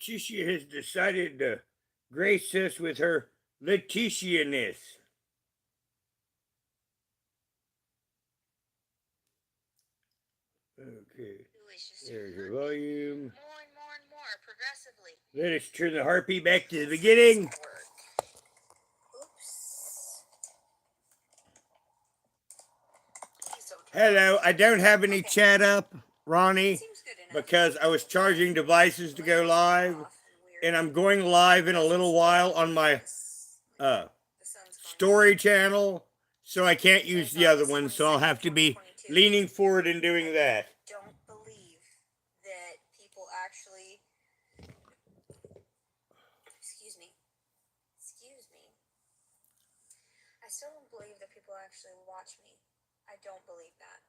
Leticia has decided to grace us with her Leticia-ness. Okay. There's your volume. More and more and more, progressively. Let us turn the harpy back to the beginning. Oops. Hello, I don't have any chat up, Ronnie, because I was charging devices to go live, and I'm going live in a little while on my story channel, so I can't use the other one, so I'll have to be leaning forward and doing that. Don't believe that people actually. Excuse me. I still don't believe that people actually watch me. I don't believe that.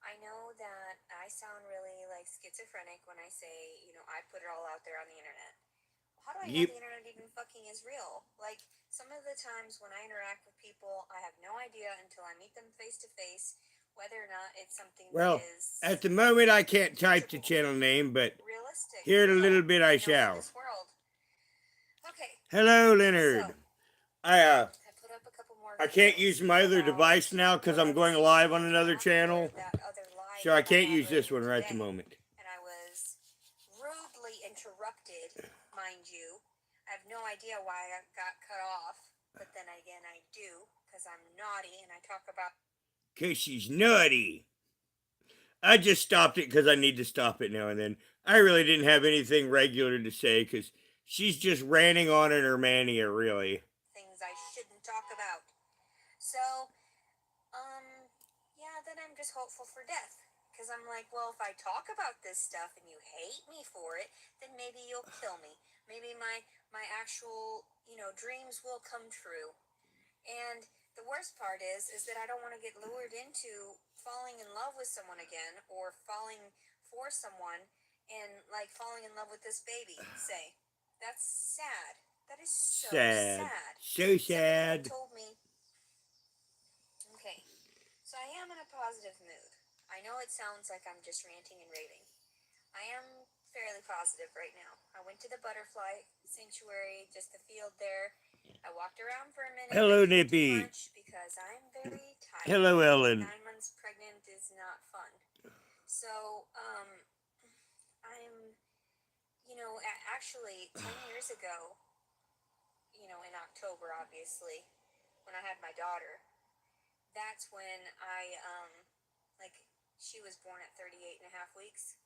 I know that I sound really like schizophrenic when I say, I put it all out there on the internet. How do I know the internet even fucking is real? Like, some of the times when I interact with people, I have no idea until I meet them face to face whether or not it's something that is. At the moment, I can't type the channel name, but realistic. here in a little bit I shall. This world. Okay. Hello, Leonard. So, I put up a couple more. I can't use my other device now because I'm going live on another channel, so I can't use this one right at the moment. And I was rudely interrupted, mind you. I have no idea why I got cut off, but then again I do, because I'm naughty and I talk about... Because she's naughty. I just stopped it because I need to stop it now and then. I really didn't have anything regular to say because she's just ranting on in her mania, really. Things I shouldn't talk about. So, yeah, then I'm just hopeful for death. Because I'm like, well, if I talk about this stuff and you hate me for it, then maybe you'll kill me. Maybe my actual, dreams will come true. And the worst part is that I don't want to get lured into falling in love with someone again, or falling for someone and, like, falling in love with this baby, say. That's sad. That is so sad. So sad. Somebody told me... Okay, so I am in a positive mood. I know it sounds like I'm just ranting and raving. I am fairly positive right now. I went to the butterfly sanctuary, just the field there. I walked around for a minute. Hello, Nippy. Because I'm very tired. Hello, Ellen. 9 months pregnant is not fun. So, I'm, actually 10 years ago, in October, obviously, when I had my daughter, that's when I, she was born at 38 and a half weeks.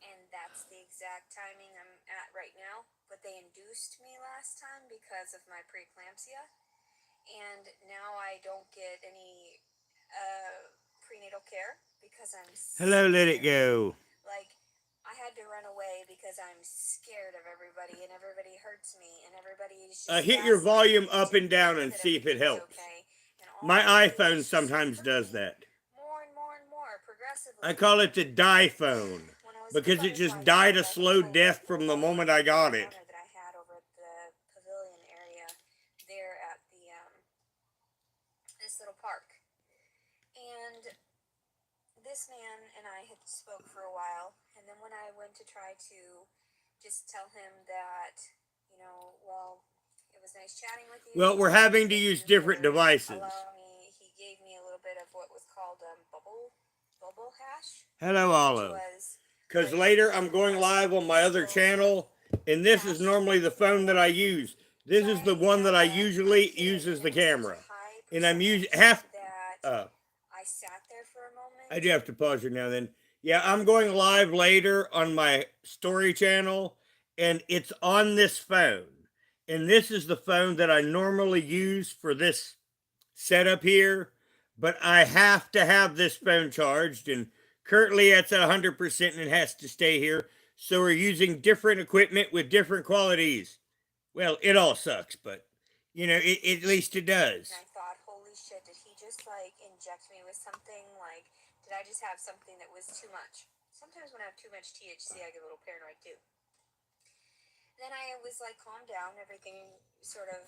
And that's the exact timing I'm at right now. But they induced me last time because of my preeclampsia. And now I don't get any prenatal care because I'm scared. Hello, let it go. Like, I had to run away because I'm scared of everybody, and everybody hurts me, and everybody is just... hit your volume up and down and see if it helps. Okay. My iPhone sometimes does that. More progressively. I call it the die phone because it just died a slow death from the moment I got it. That I had over at the pavilion area there at the this little park, and this man and I had spoke for a while, and then when I went to try to just tell him that, well, it was nice chatting with you. Well, we're having to use different devices. He gave me a little bit of what was called bubble hash. Hello, Olive. Because later I'm going live on my other channel, and this is normally the phone that I use. This is the one that I usually use as the camera. And I'm using I sat there for a moment. I do have to pause here now then. Yeah, I'm going live later on my story channel, and it's on this phone. And this is the phone that I normally use for this setup here. But I have to have this phone charged, and currently it's at 100% and it has to stay here. So we're using different equipment with different qualities. Well, it all sucks, but, at least it does. And I thought, holy shit, did he just, inject me with something? Did I just have something that was too much? Sometimes when I have too much THC, I get a little paranoid, too. Then I was, calmed down. Everything sort of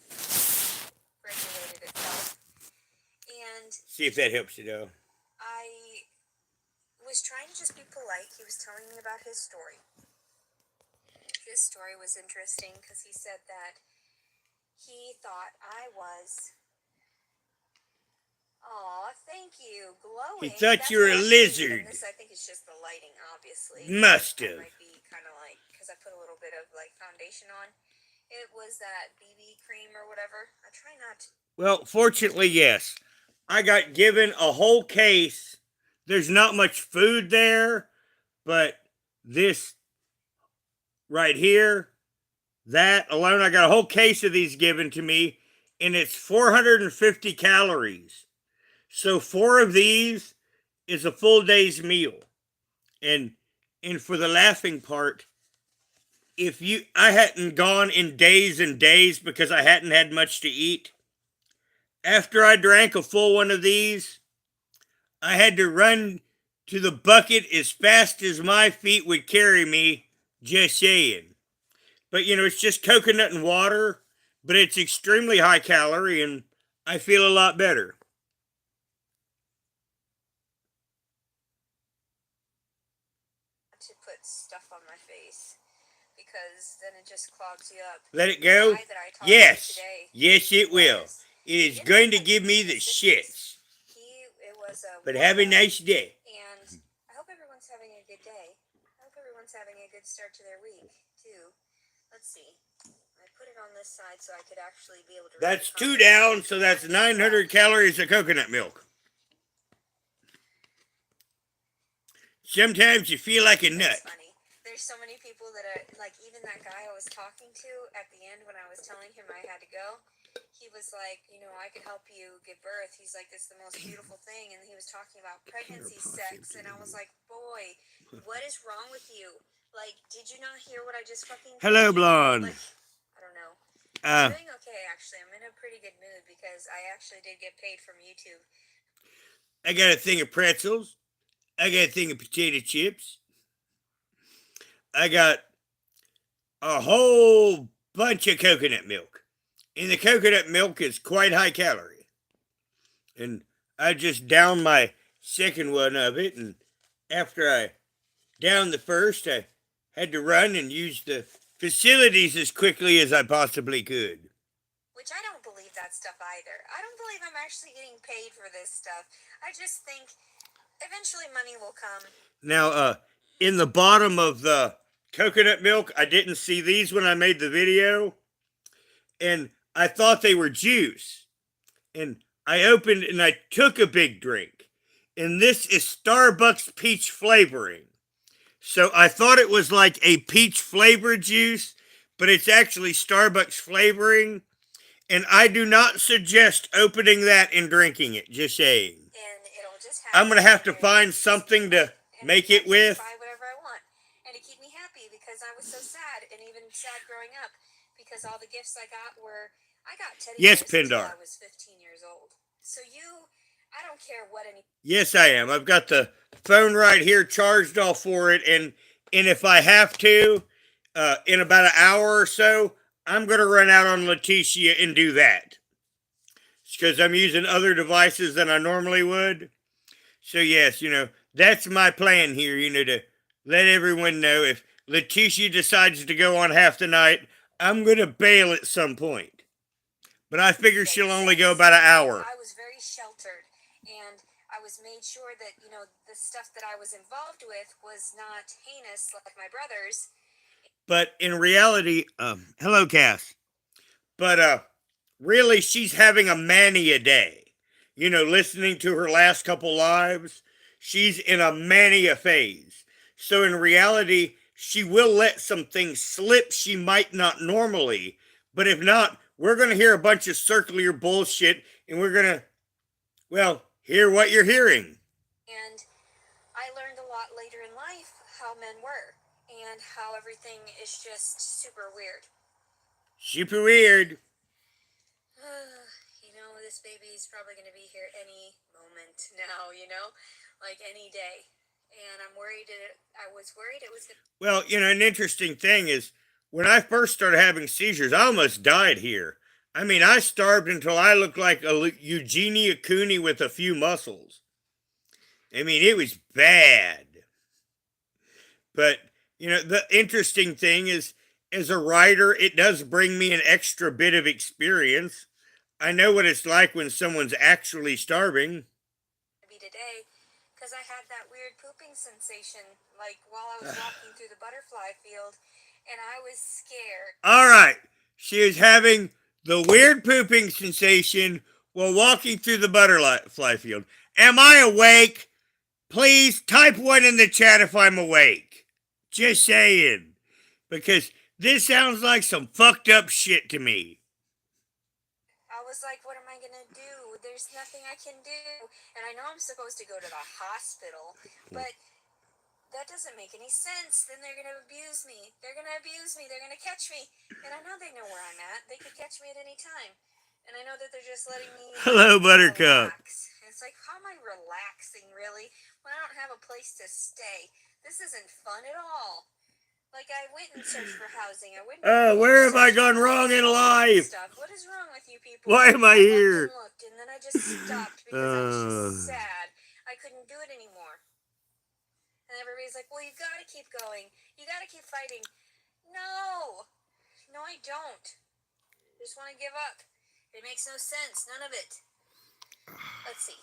regulated itself. And see if that helps you, though. I was trying to just be polite. He was telling me about his story. His story was interesting because he said that he thought I was. Aw, thank you. He Glowing. thought That's you were a actually, lizard. and this I think is just the lighting, obviously. Must I have. might be kind of like, because I put a little bit of like foundation on. It was that BB cream or whatever. I try not to. Well, fortunately, yes. I got given a whole case. There's not much food there, but this right here, that alone, I got a whole case of these given to me, and it's 450 calories. So 4 of these is a full day's meal. And for the laughing part, if you I hadn't gone in days and days because I hadn't had much to eat. After I drank a full one of these, I had to run to the bucket as fast as my feet would carry me, just saying. But it's just coconut and water, but it's extremely high calorie and I feel a lot better. To put stuff on my face because then it just clogs you up. Let it go? The guy that I talked Yes. to today Yes, it will. It is going to give me the shits. It was a But have a nice day. and I hope everyone's having a good day. I hope everyone's having a good start to their week too. Let's see. I put it on this side so I could actually be able to. That's 2 down, so that's 900 calories of coconut milk. Sometimes you feel like a nut. That's funny. There's so many people that are like, even that guy I was talking to at the end when I was telling him I had to go. He was like, I could help you give birth. He's like, it's the most beautiful thing. And he was talking about pregnancy sex. And I was like, boy, what is wrong with you? Like, did you not hear what I just fucking Hello, told you? blonde. Like, I don't know. I'm doing okay, actually. I'm in a pretty good mood because I actually did get paid from YouTube. I got a thing of pretzels. I got a thing of potato chips. I got a whole bunch of coconut milk. And the coconut milk is quite high calorie. And I just downed my second one of it. And after I downed the first, I had to run and use the facilities as quickly as I possibly could. Which I don't believe that stuff either. I don't believe I'm actually getting paid for this stuff. I just think eventually money will come. Now, in the bottom of the coconut milk, I didn't see these when I made the video. And I thought they were juice. And I opened and I took a big drink. And this is Starbucks peach flavoring. So I thought it was like a peach flavored juice, but it's actually Starbucks flavoring. And I do not suggest opening that and drinking it, just saying. And it'll just I'm going to have to find something to make it with. Buy whatever I want. And to keep me happy because I was so sad and even sad growing up because all the gifts I got teddy bears until I was 15 years old. So I don't care what any. Yes, I am. I've got the phone right here charged all for it. And if I have to, in about an hour or so, I'm going to run out on Leticia and do that. It's because I'm using other devices than I normally would. So, yes, that's my plan here, to let everyone know if Leticia decides to go on half the night, I'm going to bail at some point. But I figure she'll only go about an hour. I was very sheltered, and I was made sure that, the stuff that I was involved with was not heinous like my brother's. But in reality, hello, Cass. But really, she's having a mania day. Listening to her last couple lives, she's in a mania phase. So in reality, she will let some things slip she might not normally. But if not, we're going to hear a bunch of circular bullshit, and we're going to, hear what you're hearing. And I learned a lot later in life how men were, and how everything is just super weird. Super weird. This baby's probably going to be here any moment now, like any day. And I was worried it was going to. Well, an interesting thing is when I first started having seizures, I almost died here. I mean, I starved until I looked like a Eugenia Cooney with a few muscles. I mean, it was bad. But, the interesting thing is as a writer, it does bring me an extra bit of experience. I know what it's like when someone's actually starving. Be today because I had that weird pooping sensation like while I was walking through the butterfly field and I was scared. All right. She is having the weird pooping sensation while walking through the butterfly field. Am I awake? Please type one in the chat if I'm awake. Just saying. Because this sounds like some fucked up shit to me. I was like, what am I gonna do? There's nothing I can do. And I know I'm supposed to go to the hospital, but that doesn't make any sense. Then they're gonna abuse me. They're gonna abuse me. They're gonna catch me. And I know they know where I'm at. They could catch me at any time. And I know that they're just letting me Hello, Buttercup. relax. And it's like, how am I relaxing really when I don't have a place to stay? This isn't fun at all. Like I went and searched for housing. I went. Where have I gone wrong in life? Stuff. What is wrong with you people? Why am I here? Looked, and then I just stopped because I was just sad. I couldn't do it anymore. And everybody's like, "Well, you got to keep going. You got to keep fighting." No, no, I don't. I just want to give up. It makes no sense. None of it. Let's see.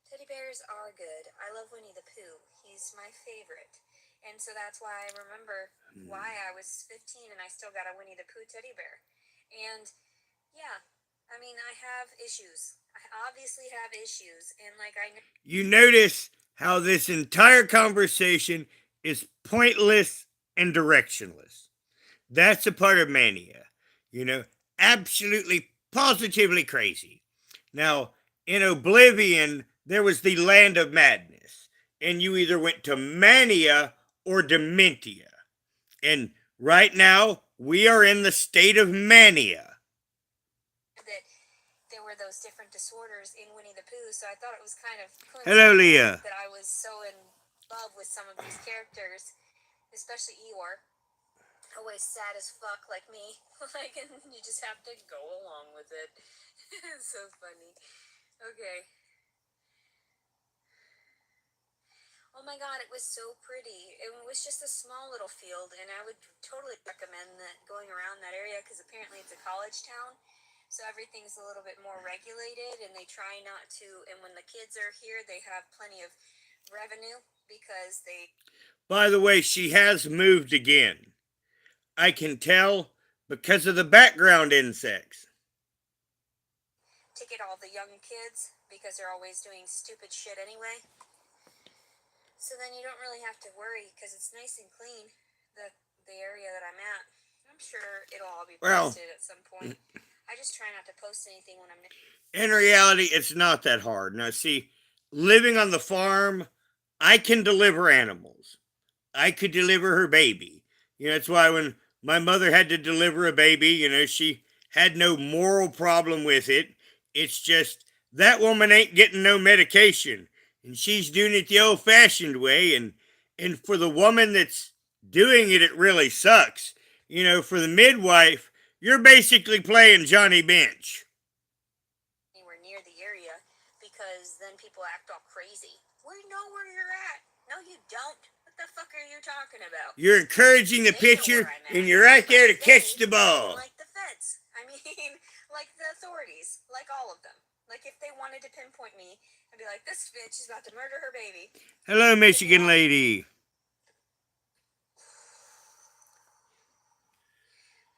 Teddy bears are good. I love Winnie the Pooh. He's my favorite. And so that's why I remember why I was 15 and I still got a Winnie the Pooh teddy bear. And yeah, I mean, I have issues. I obviously have issues. And like you notice how this entire conversation is pointless and directionless. That's a part of mania. You know, absolutely, positively crazy. Now, in Oblivion, there was the land of madness, and you either went to mania or dementia. And right now, we are in the state of mania. that there were those different disorders in Winnie the Pooh, so I thought it was kind of Hello, Leah. that I was so in love with some of these characters, especially Eeyore. Always sad as fuck like me. Like, and you just have to go along with it. It's so funny. Okay. Oh my god, it was so pretty. It was just a small little field, and I would totally recommend that going around that area because apparently it's a college town. So everything's a little bit more regulated, and they try not to. And when the kids are here, they have plenty of revenue because they. By the way, she has moved again. I can tell because of the background insects. Ticket all the young kids because they're always doing stupid shit anyway. So then you don't really have to worry because it's nice and clean, the area that I'm at. I'm sure it'll all be posted at some point. I just try not to post anything when I'm. In reality, it's not that hard. Now, see, living on the farm, I can deliver animals. I could deliver her baby. You know, that's why when my mother had to deliver a baby, you know, she had no moral problem with it. It's just that woman ain't getting no medication. And she's doing it the old fashioned way. And for the woman that's doing it, it really sucks. You know, for the midwife, you're basically playing Johnny Bench. Anywhere near the area because then people act all crazy. We know where you're at. No, you don't. What the fuck are you talking about? You're encouraging the pitcher, and you're right there to catch the ball. Like the feds. I mean, like the authorities. Like all of them. Like if they wanted to pinpoint me, I'd be like, this bitch is about to murder her baby. Hello, Michigan lady.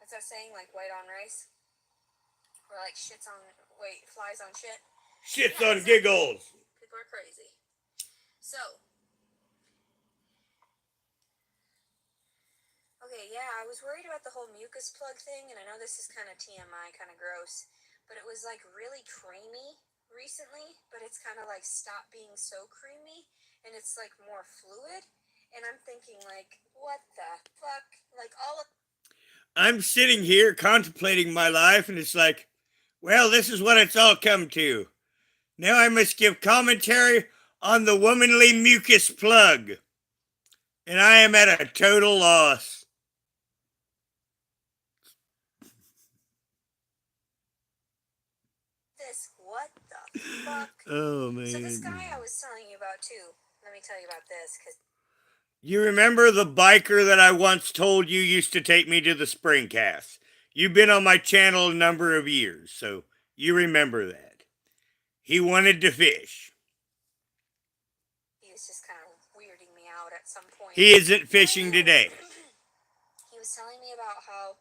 What's that saying? Like white on rice? Or like shits on, flies on shit? Shits on giggles. People are crazy. So, okay, yeah, I was worried about the whole mucus plug thing, and I know this is kind of TMI, kind of gross, but it was like really creamy recently, but it's kind of like stopped being so creamy, and it's like more fluid, and I'm thinking like, what the fuck? Like all of. I'm sitting here contemplating my life, and it's like, well, this is what it's all come to. Now I must give commentary on the womanly mucus plug. And I am at a total loss. This, what the fuck? Oh, man. So this guy I was telling you about too, let me tell you about this, because You remember the biker that I once told you used to take me to the spring cast? You've been on my channel a number of years, so you remember that. He wanted to fish. He was just kind of weirding me out at some point. He isn't fishing today. He was telling me about how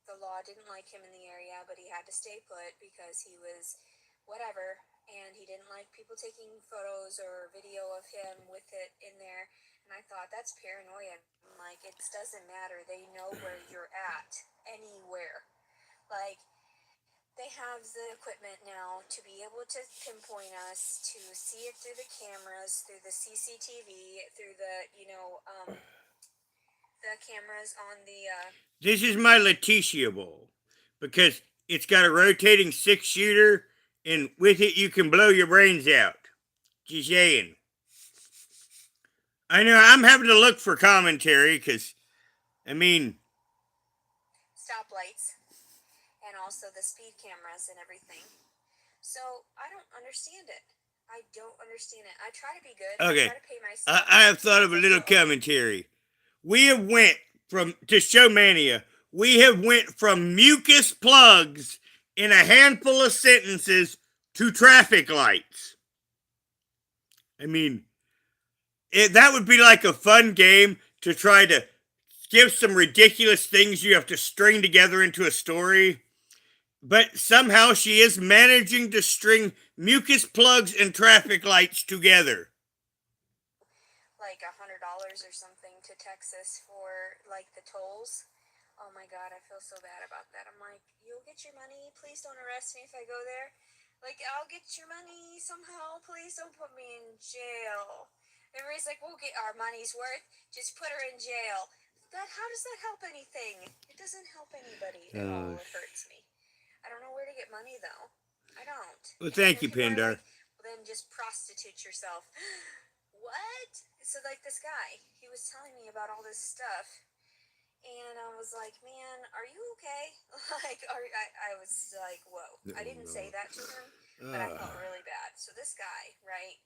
the law didn't like him in the area, but he had to stay put because he was whatever, and he didn't like people taking photos or video of him with it in there. And I thought, that's paranoia. I'm like, it doesn't matter. They know where you're at anywhere. Like, they have the equipment now to be able to pinpoint us, to see it through the cameras, through the CCTV, through the cameras on the This is my Leticia bowl because it's got a rotating 6-shooter, and with it you can blow your brains out. Just saying. I know I'm having to look for commentary because, I mean, stoplights and also the speed cameras and everything. So I don't understand it. I don't understand it. I try to be good. okay, I try to pay myself. I have thought of a little commentary. We have went from, to Showmania, we have went from mucus plugs in a handful of sentences to traffic lights. I mean, that would be like a fun game to try to give some ridiculous things you have to string together into a story. But somehow she is managing to string mucus plugs and traffic lights together. Like $100 or something to Texas for like the tolls. Oh my god, I feel so bad about that. I'm like, you'll get your money. Please don't arrest me if I go there. Like, I'll get your money somehow. Please don't put me in jail. Everybody's like, we'll get our money's worth. Just put her in jail. But how does that help anything? It doesn't help anybody at all. It hurts me. I don't know where to get money though. I don't. Well, And thank you, people are Pindar. like, well, then just prostitute yourself. What? So like this guy, he was telling me about all this stuff, and I was like, man, are you okay? I was like, whoa. I didn't say that to him, but I felt really bad. So this guy, right?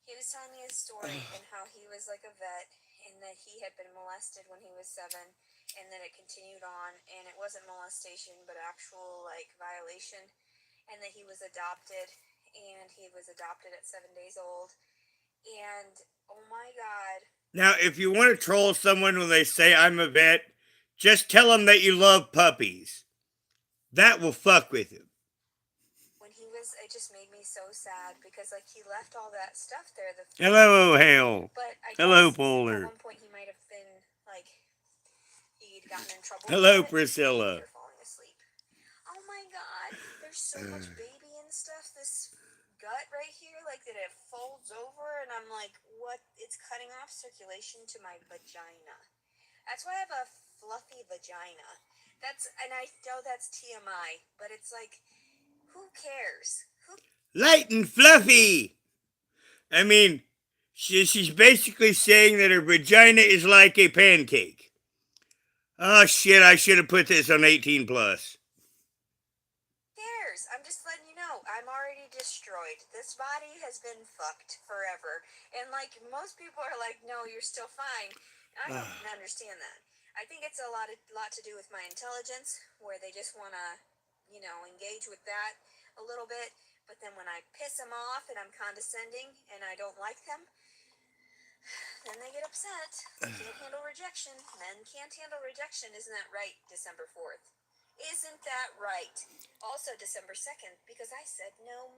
He was telling me his story and how he was like a vet, and that he had been molested when he was 7, and then it continued on, and it wasn't molestation, but actual like violation, and that he was adopted, at 7 days old, and oh my god. Now, if you want to troll someone when they say I'm a vet, just tell them that you love puppies. That will fuck with him. When he was, it just made me so sad because like he left all that stuff there. Hello, Hale. But I Hello, guess Polar. at one point he might have been like he'd gotten in trouble. Hello, For it. Priscilla. You're falling asleep. Oh my god, there's so much baby and stuff. This gut right here, like that it folds over, and I'm like, what? It's cutting off circulation to my vagina. That's why I have a fluffy vagina. And I know that's TMI, but it's like, who cares? Light and fluffy. I mean, she's basically saying that her vagina is like a pancake. Oh shit, I should have put this on 18 plus. Cares? I'm just letting you know, I'm already destroyed. This body has been fucked forever. And like most people are like, no, you're still fine. I don't understand that. I think it's a lot to do with my intelligence, where they just want to, engage with that a little bit. But then when I piss them off and I'm condescending and I don't like them, then they get upset. They can't handle rejection. Men can't handle rejection. Isn't that right, December 4th? Isn't that right? Also December 2nd, because I said no.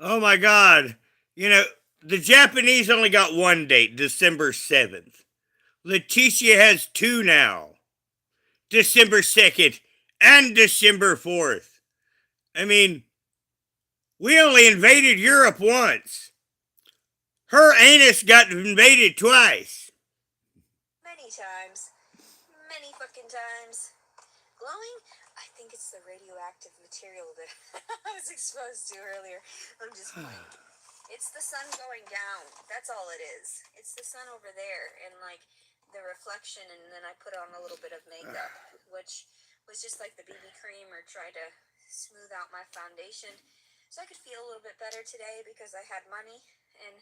Oh my god. You know, the Japanese only got one date, December 7th. Leticia has 2 now. December 2nd and December 4th. I mean, we only invaded Europe once. Her anus got invaded twice. Many times. Many fucking times. Glowing? I think it's the radioactive material that I was exposed to earlier. I'm just playing. It's the sun going down. That's all it is. It's the sun over there and like the reflection, and then I put on a little bit of makeup, which was just like the BB cream, or try to smooth out my foundation so I could feel a little bit better today because I had money, and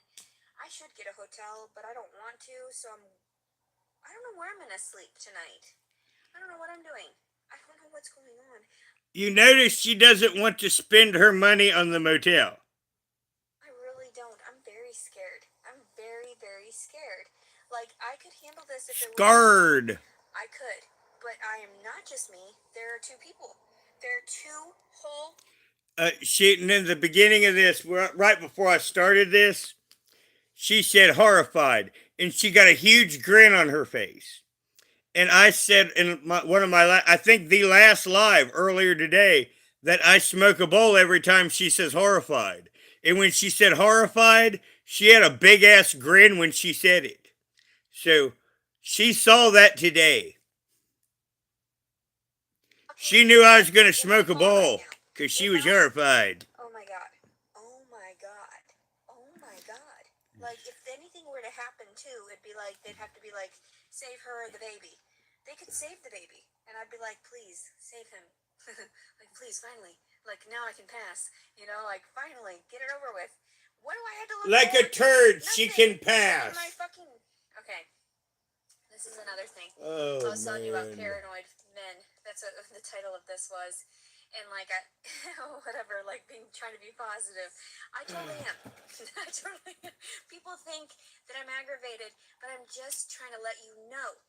I should get a hotel, but I don't want to, so I don't know where I'm gonna sleep tonight. I don't know what I'm doing. I don't know what's going on. You notice she doesn't want to spend her money on the motel. I really don't. I'm very scared. I'm very, very scared. Like, I could handle this if it was just me. Scarred. I could. But I am not just me. There are two people. There are two whole. She, and in the beginning of this, right before I started this, she said horrified, and she got a huge grin on her face. And I said in one of my, I think the last live earlier today, that I smoke a bowl every time she says horrified. And when she said horrified, she had a big ass grin when she said it. So she saw that today. Okay, She knew I was going to in my smoke a car right bowl now. because she If was I. horrified. Oh my god. Oh my god. Oh my god. Like, if anything were to happen too, it'd be like, they'd have to be like, save her or the baby. They could save the baby. And I'd be like, please, save him. Like, please, finally. Like, now I can pass. You know, like, finally, get it over with. What do I have to look Like a forward to? turd, she Nothing. can pass. In my fucking. Okay. This is another thing. Oh, I was telling you about man. paranoid men. That's what the title of this was. And like whatever, like trying to be positive. I totally am. I totally am. People think that I'm aggravated, but I'm just trying to let you know.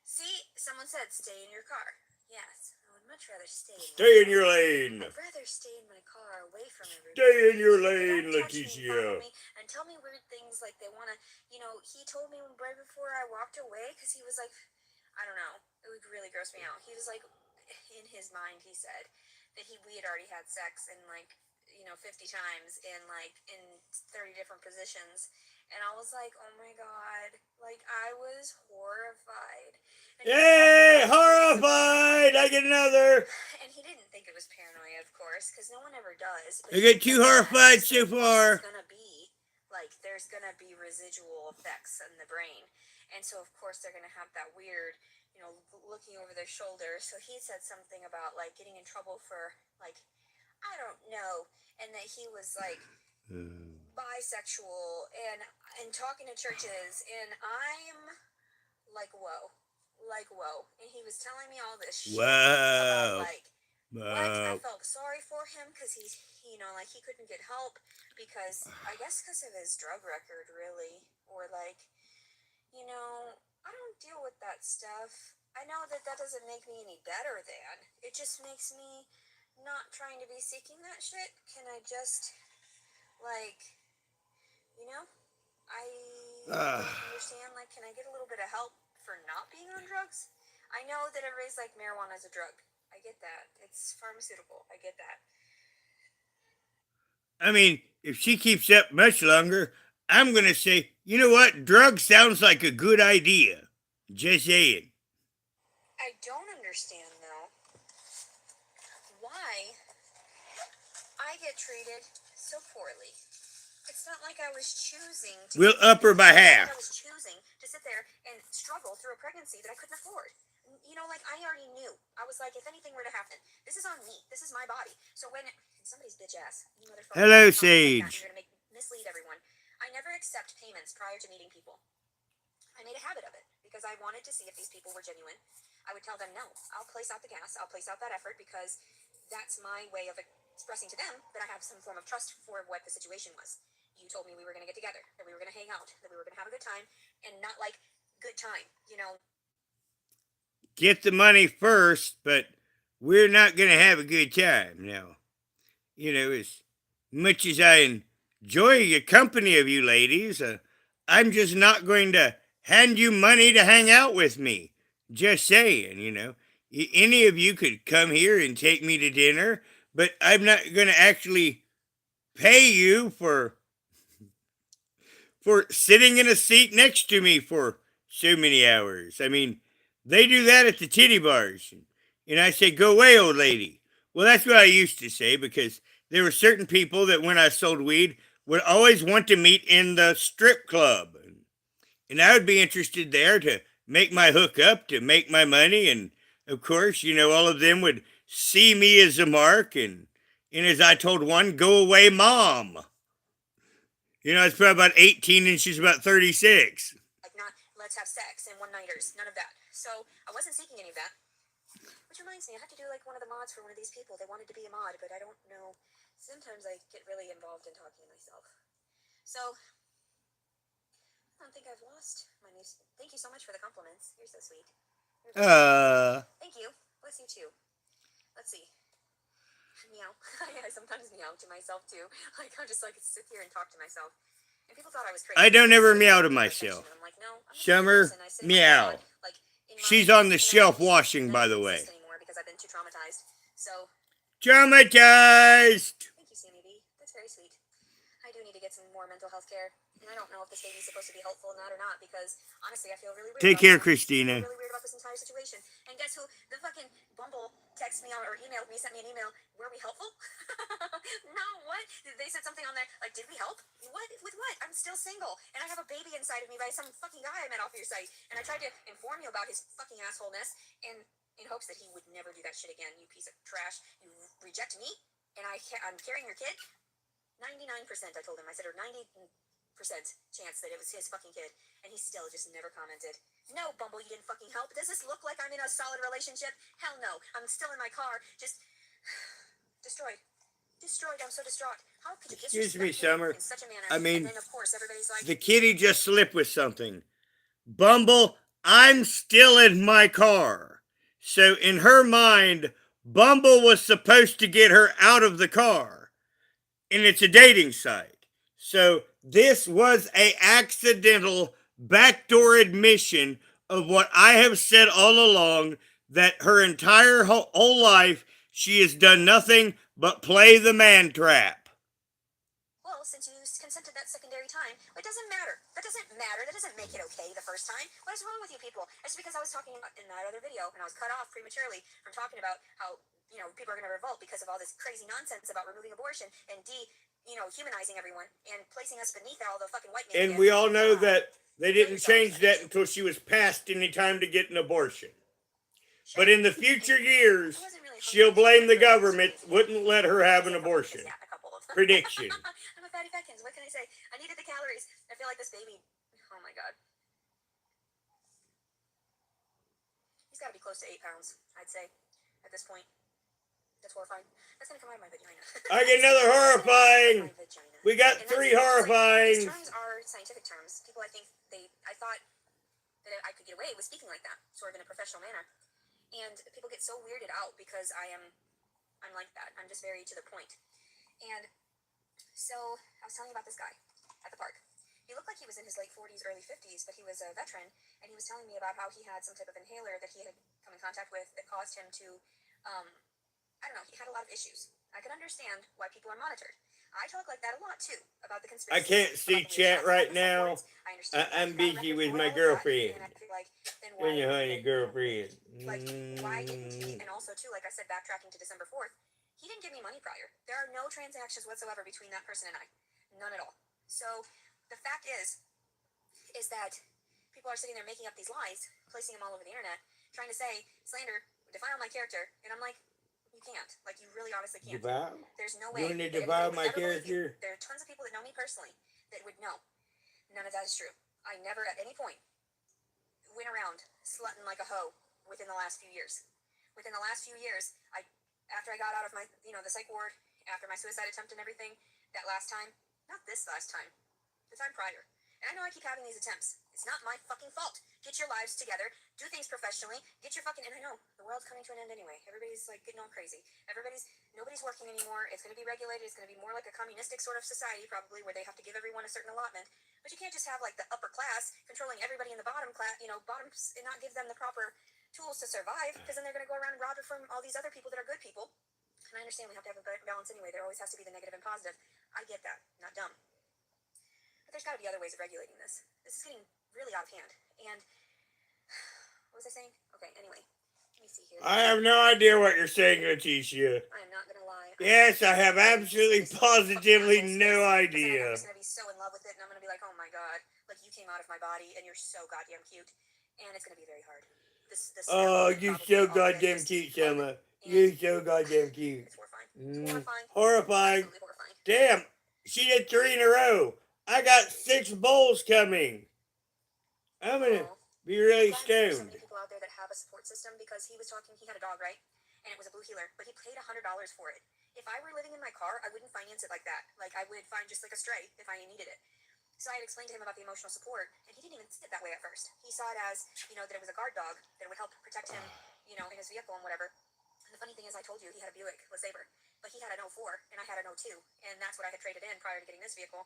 See, someone said stay in your car. Yes, I would much rather stay in my Stay in car. your lane. I'd rather stay in my car away from everybody. Stay in your They lane, don't touch me, follow Leticia. me, and tell me weird things like they want to, he told me right before I walked away, because he was like, I don't know, it would really gross me out. He was like, in his mind, he said that we had already had sex in like, 50 times in 30 different positions. And I was like, oh my god, like I was horrified. And Yay! Horrified! I get another. and he didn't think it was paranoia, of course, because no one ever does. But I get two horrified so far. It's gonna be like there's gonna be residual effects in the brain, and so of course they're gonna have that weird, looking over their shoulder. So he said something about like getting in trouble for like I don't know, and that he was like bisexual and talking to churches, and I'm like whoa, and he was telling me all this shit about Wow. like what I Wow. felt sorry for him because he's like he couldn't get help because I guess because of his drug record really, or like I don't deal with that stuff. I know that doesn't make me any better than, it just makes me not trying to be seeking that shit. Can I just like you know I don't understand. Like, can I get a little bit of help for not being on drugs? I know that everybody's like marijuana is a drug. I get that. It's pharmaceutical. I get that. I mean, if she keeps up much longer, I'm going to say, you know what? Drug sounds like a good idea. Just saying. I don't understand though why I get treated so poorly. It's not like I was choosing to. We'll up her by half. I was choosing to sit there and struggle through a pregnancy that I couldn't afford. Like I already knew. I was like, if anything were to happen, this is on me. This is my body. So when somebody's bitch ass, you motherfucker, Hello, like Sage. you're gonna mislead everyone. I never accept payments prior to meeting people. I made a habit of it because I wanted to see if these people were genuine. I would tell them, no, I'll place out the gas. I'll place out that effort because that's my way of expressing to them that I have some form of trust for what the situation was. You told me we were going to get together, that we were going to hang out, that we were going to have a good time, and not like good time. Get the money first, but we're not going to have a good time now. As much as I enjoy the company of you ladies, I'm just not going to hand you money to hang out with me. Just saying. Any of you could come here and take me to dinner, but I'm not going to actually pay you for sitting in a seat next to me for so many hours. I mean, they do that at the titty bars. And I say, go away, old lady. Well, that's what I used to say because there were certain people that when I sold weed would always want to meet in the strip club. And I would be interested there to make my hookup, to make my money. And of course, all of them would see me as a mark. And as I told one, go away, mom. You know, it's probably about 18 and she's about 36. Like, not let's have sex and one-nighters, none of that. So I wasn't seeking any of that. Which reminds me, I have to do like one of the mods for one of these people. They wanted to be a mod, but I don't know. Sometimes I get really involved in talking to myself. So I don't think I've lost my new. Thank you so much for the compliments. You're so sweet. Thank you. Bless you too. Let's see. Meow. I sometimes meow to myself too. Like I'm just like sit here and talk to myself. And people thought I was crazy. I don't ever meow to myself. I'm like, no, I'm Summer, meow. like She's on the shelf washing, by the way. Anymore because I've been too traumatized. So Traumatized. thank you, Sammy B. That's very sweet. I do need to get some more mental health care. And I don't know if this baby's supposed to be helpful or not because honestly I feel really weird. Take care, Christina. I feel really weird about this entire situation. And guess who? The fucking Bumble texted me or emailed me, sent me an email. Were we helpful? No, what? They said something on there like, did we help? What? With what? I'm still single and I have a baby inside of me by some fucking guy I met off your site. And I tried to inform you about his fucking assholeness and in hopes that he would never do that shit again. You piece of trash. You reject me and I'm carrying your kid. 99%, I told him. I said, or 90% chance that it was his fucking kid. And he still just never commented. No, Bumble, you didn't fucking help. Does this look like I'm in a solid relationship? Hell no. I'm still in my car, just destroyed. Destroyed. I'm so distraught. How could you Excuse me, disrespect Summer. in such a manner? I mean, and then, of course, everybody's like, the kitty just slipped with something. Bumble, I'm still in my car. So in her mind, Bumble was supposed to get her out of the car. And it's a dating site. So this was a accidental backdoor admission of what I have said all along, that her entire whole life she has done nothing but play the man trap. well, since you consented that secondary time, it doesn't matter. That doesn't matter. That doesn't make it okay the first time. What is wrong with you people? It's because I was talking about in that other video, and I was cut off prematurely from talking about how, people are going to revolt because of all this crazy nonsense about removing abortion and humanizing everyone and placing us beneath all the fucking white men. And we all know that they didn't change that until she was past any time to get an abortion. But in the future years, she'll blame the government, wouldn't let her have an abortion. Prediction. I'm a fatty fatkins. What can I say? I needed the calories. I feel like this baby. Oh my god. He's got to be close to 8 pounds, I'd say, at this point. That's horrifying. That's gonna come out of my vagina. I get another horrifying. We got 3 horrifying. These terms are scientific terms. People, I thought that I could get away with speaking like that, sort of in a professional manner. And people get so weirded out because I'm like that. I'm just very to the point. And so I was telling you about this guy at the park. He looked like he was in his late 40s, early 50s, but he was a veteran, and he was telling me about how he had some type of inhaler that he had come in contact with that caused him to, I don't know, he had a lot of issues. I could understand why people are monitored. I talk like that a lot, too, about the conspiracy. I can't see chat right now. I'm busy with my girlfriend. When your honey girlfriend. Like, why didn't he? And also, too, like I said, backtracking to December 4th, he didn't give me money prior. There are no transactions whatsoever between that person and I. None at all. So, the fact is that people are sitting there making up these lies, placing them all over the internet, trying to say, slander, defile my character, and I'm like, you can't. Like, you really honestly can't. Devour? There's no way. You want to defile my character? There are tons of people that know me personally that would know. None of that is true. I never at any point went around slutting like a hoe within the last few years. Within the last few years, after I got out of my, the psych ward, after my suicide attempt and everything, that last time, not this last time, the time prior. And I know I keep having these attempts. It's not my fucking fault. Get your lives together. Do things professionally. Get your fucking... And I know, the world's coming to an end anyway. Everybody's, like, getting all crazy. Nobody's working anymore. It's going to be regulated. It's going to be more like a communistic sort of society, probably, where they have to give everyone a certain allotment. But you can't just have, like, the upper class controlling everybody in the bottom class, bottoms, and not give them the proper tools to survive, because then they're going to go around and rob it from all these other people that are good people. And I understand we have to have a balance anyway. There always has to be the negative and positive. I get that. Not dumb. But there's got to be other ways of regulating this. This is getting really out of hand. And what was I saying? Okay, anyway. Let me see here. I have no idea what you're saying, Leticia. I am not going to lie. Yes, I have absolutely, positively no idea. I'm just going to be so in love with it, and I'm going to be like, oh my god, like you came out of my body, and you're so goddamn cute. And it's going to be very hard. Oh, you're so goddamn cute, Selma. You're so goddamn cute. It's horrifying. It's horrifying. Horrifying. Absolutely horrifying. Damn, she did 3 in a row. I got 6 bowls coming. I'm gonna Oh, be really guys, there's so stoned. many people out there that have a support system because he was talking. He had a dog, right? And it was a blue heeler, but he paid $100 for it. If I were living in my car, I wouldn't finance it like that. Like I would find just like a stray if I needed it. So I had explained to him about the emotional support, and he didn't even see it that way at first. He saw it as, that it was a guard dog that would help protect him, in his vehicle and whatever. And the funny thing is, I told you he had a Buick LeSabre, but he had an '04, and I had an '02, and that's what I had traded in prior to getting this vehicle.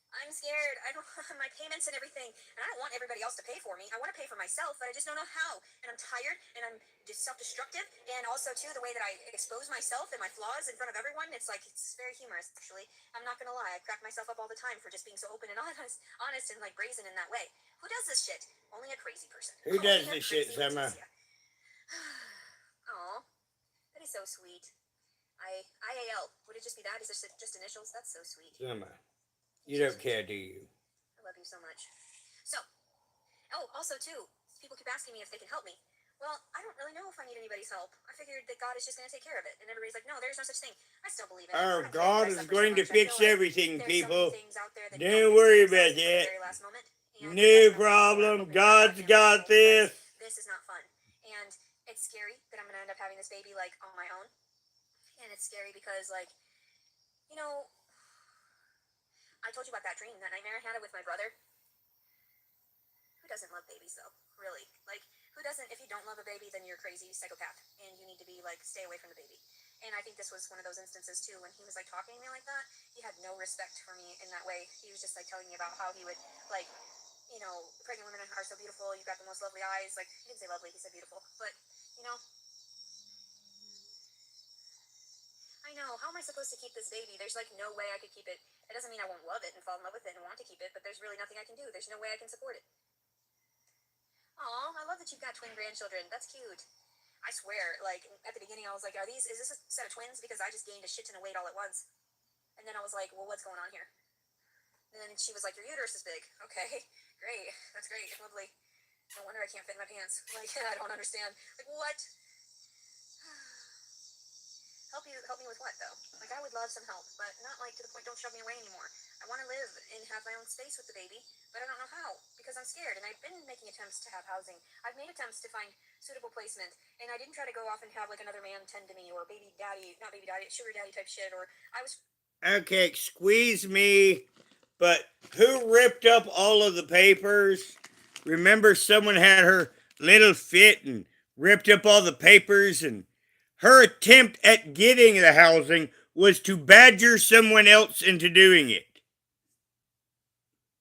I'm scared. I don't my payments and everything, and I don't want everybody else to pay for me. I want to pay for myself, but I just don't know how. And I'm tired, and I'm just self-destructive, and also too the way that I expose myself and my flaws in front of everyone. It's very humorous, actually. I'm not gonna lie. I crack myself up all the time for just being so open and honest and like brazen in that way. Who does this shit? Only a crazy person. Who Only does a this shit, crazy Summer? Leticia. Aw, that is so sweet. IAL. Would it just be that? Is this just initials? That's so sweet. Summer, you don't care, do you? I love you so much. So, also too, people keep asking me if they can help me. Well, I don't really know if I need anybody's help. I figured that God is just going to take care of it. And everybody's like, no, there's no such thing. I still believe in it. Our I don't care God that I is suffer so going to much. I fix feel like everything, there's so many people. things out there that Don't don't worry fix about themselves until the that. very last moment. And No that's what I'm praying for. I'm problem. hoping that God God's handles got it because this. this is not fun. And it's scary that I'm going to end up having this baby, like, on my own. And it's scary because, like, you know, I told you about that dream, that nightmare I had with my brother. Who doesn't love babies, though? Really? Like, who doesn't? If you don't love a baby, then you're a crazy psychopath, and you need to be like, stay away from the baby. And I think this was one of those instances too, when he was like talking to me like that. He had no respect for me in that way. He was just like telling me about how he would like, pregnant women are so beautiful. You've got the most lovely eyes. Like he didn't say lovely, he said beautiful. But you know, I know. How am I supposed to keep this baby? There's like no way I could keep it. It doesn't mean I won't love it and fall in love with it and want to keep it, but there's really nothing I can do. There's no way I can support it. Aw, I love that you've got twin grandchildren. That's cute. I swear, like, at the beginning, I was like, is this a set of twins? Because I just gained a shit ton of weight all at once. And then I was like, well, what's going on here? And then she was like, your uterus is big. Okay, great. That's great. Lovely. No wonder I can't fit in my pants. Like, I don't understand. Like, what? Help me with what, though? Like, I would love some help, but not, like, to the point, don't shove me away anymore. I want to live and have my own space with the baby, but I don't know how, because I'm scared, and I've been making attempts to have housing. I've made attempts to find suitable placement, and I didn't try to go off and have, like, another man tend to me, or baby daddy, not baby daddy, sugar daddy type shit, or I was... Okay, squeeze me. But who ripped up all of the papers? Remember, someone had her little fit and ripped up all the papers, and her attempt at getting the housing was to badger someone else into doing it.